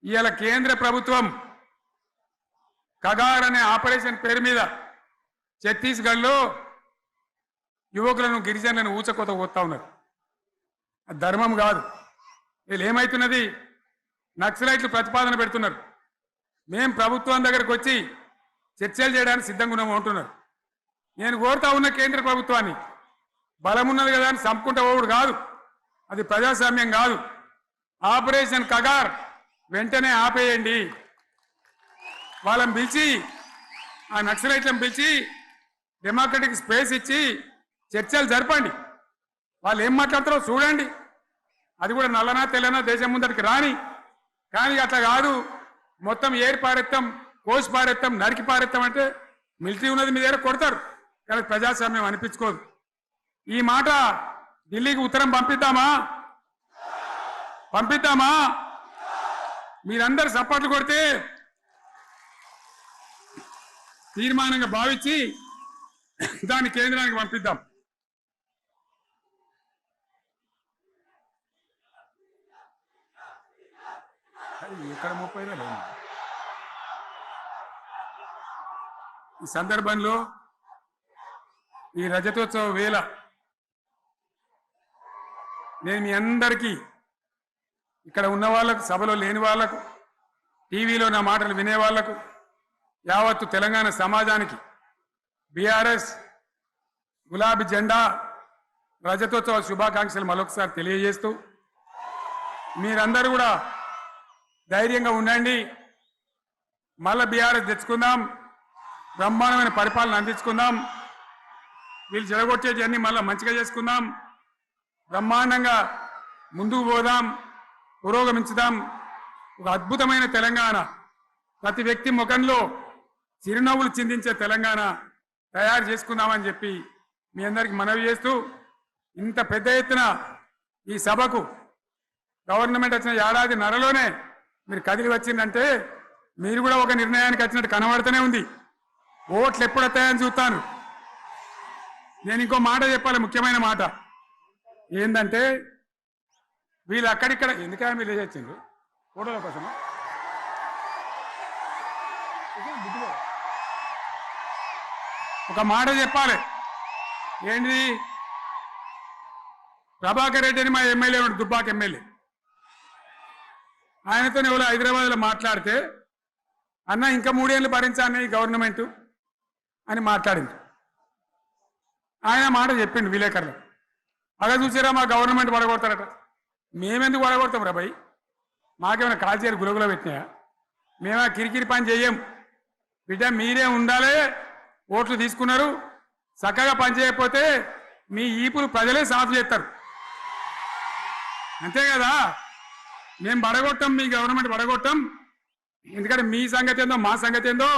ఇవాళ కేంద్ర ప్రభుత్వం కగార్ అనే ఆపరేషన్ పేరు మీద ఛత్తీస్గఢ్లో యువకులను గిరిజనులను ఊచకోత పోతా ఉన్నారు. అది ధర్మం కాదు. వీళ్ళు ఏమవుతున్నది, నక్సలైట్లు ప్రతిపాదన పెడుతున్నారు, మేం ప్రభుత్వం దగ్గరకు వచ్చి చర్చలు చేయడానికి సిద్ధంగా ఉన్నాము అంటున్నారు. నేను కోరుతా ఉన్న కేంద్ర ప్రభుత్వాన్ని, బలం ఉన్నది కదా అని చంపుకుంటా పోవుడు కాదు, అది ప్రజాస్వామ్యం కాదు. ఆపరేషన్ కగార్ వెంటనే ఆపేయండి. వాళ్ళని పిలిచి, ఆ నక్సలైట్లను పిలిచి డెమోక్రటిక్ స్పేస్ ఇచ్చి చర్చలు జరపండి. వాళ్ళు ఏం మాట్లాడతారో చూడండి. అది కూడా నల్లనా తెల్లనా దేశం ముందరికి రాని. కానీ అట్లా కాదు, మొత్తం ఏరి పారెత్తాం, కోసి పారెత్తాం, నరికి పారెత్తాం అంటే మిలిటరీ ఉన్నది మీ దగ్గర కొడతారు. కానీ ప్రజాస్వామ్యం అనిపించుకోదు. ఈ మాట ఢిల్లీకి ఉత్తరం పంపిద్దామా? పంపిద్దామా? మీరందరూ సపోర్ట్లు కొడితే తీర్మానంగా భావించి దాన్ని కేంద్రానికి పంపిద్దాం. ఇక్కడ 30 ఈ సందర్భంలో ఈ రజతోత్సవ వేళ నేను మీ అందరికీ, ఇక్కడ ఉన్న వాళ్ళకు, సభలో లేని వాళ్లకు, టీవీలో నా మాటలు వినే వాళ్లకు, యావత్తు తెలంగాణ సమాజానికి బీఆర్ఎస్ గులాబీ జెండా రజతోత్సవ శుభాకాంక్షలు మరొకసారి తెలియజేస్తూ, మీరందరూ కూడా ధైర్యంగా ఉండండి. మళ్ళా బీఆర్ఎస్ తెచ్చుకుందాం, బ్రహ్మాండమైన పరిపాలన అందించుకుందాం. వీళ్ళు జరగొచ్చేటివన్నీ మళ్ళీ మంచిగా చేసుకుందాం, బ్రహ్మాండంగా ముందుకు పోదాం, పురోగమించుదాం. ఒక అద్భుతమైన తెలంగాణ, ప్రతి వ్యక్తి ముఖంలో చిరునవ్వులు చిందించే తెలంగాణ తయారు చేసుకుందామని చెప్పి మీ అందరికి మనవి చేస్తూ, ఇంత పెద్ద ఎత్తున ఈ సభకు గవర్నమెంట్ వచ్చిన ఏడాది నరలోనే మీరు కదిలి వచ్చిందంటే మీరు కూడా ఒక నిర్ణయానికి వచ్చినట్టు కనబడుతూనే ఉంది. ఓట్లు ఎప్పుడు వస్తాయని చూస్తాను. నేను ఇంకో మాట చెప్పాలి, ముఖ్యమైన మాట ఏంటంటే, వీళ్ళు అక్కడిక్కడ ఎందుకైనా మీరు లేచొచ్చిండ్రు ఫోటోల కోసమా? ఒక మాట చెప్పాలి. ఏంటి? ప్రభాకర్ రెడ్డి అని మా ఎమ్మెల్యే ఉన్నాడు, దుబ్బాక ఎమ్మెల్యే. ఆయనతో ఎవరో హైదరాబాద్లో మాట్లాడితే, అన్న ఇంకా 3 ఏళ్ళు భరించాను ఈ గవర్నమెంట్ అని మాట్లాడింది. ఆయన మాట చెప్పిండు విలేకరులు. అలా చూసారా మా గవర్నమెంట్ పడగొడతారట. మేమెందుకు పడగొడతాం రా భయ్? మాకేమైనా కాల్చేరు గులగులో పెట్టినాయా? మేమా కిరికిరి పని చెయ్యం. బిడ్డ మీరే ఉండాలి. ఓట్లు తీసుకున్నారు, చక్కగా పని చేయకపోతే మీ ఈపులు ప్రజలే సాఫ్ చేస్తారు. అంతే కదా? మేము పడగొట్టాం, మీ గవర్నమెంట్ పడగొట్టాం. ఎందుకంటే మీ సంగతి ఏందో మా సంగతి ఏందో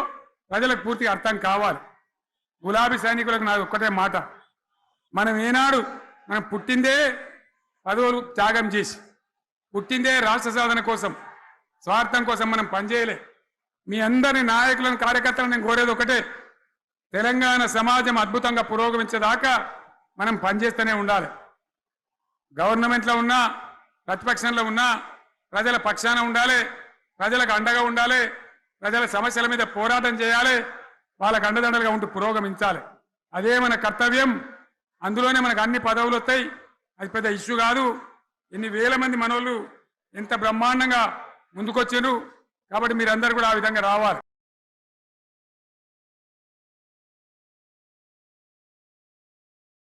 ప్రజలకు పూర్తిగా అర్థం కావాలి. గులాబీ సైనికులకు నాది ఒక్కటే మాట, మనం ఏనాడు మనం పుట్టిందే పదవులు త్యాగం చేసి, పుట్టిందే రాష్ట్ర సాధన కోసం, స్వార్థం కోసం మనం పనిచేయలే. మీ అందరి నాయకులను, కార్యకర్తలను నేను కోరేది ఒకటే, తెలంగాణ సమాజం అద్భుతంగా పురోగమించేదాకా మనం పనిచేస్తూనే ఉండాలి. గవర్నమెంట్లో ఉన్నా, ప్రతిపక్షంలో ఉన్నా ప్రజల పక్షాన ఉండాలి, ప్రజలకు అండగా ఉండాలి, ప్రజల సమస్యల మీద పోరాటం చేయాలి, వాళ్ళకు అండదండలుగా ఉంటూ పురోగమించాలి. అదే మన కర్తవ్యం. అందులోనే మనకు అన్ని పదవులు వస్తాయి. అది పెద్ద ఇష్యూ కాదు. ఎన్ని వేల మంది మనోళ్ళు ఎంత బ్రహ్మాండంగా ముందుకొచ్చారు. కాబట్టి మీరందరూ కూడా ఆ విధంగా రావాలి.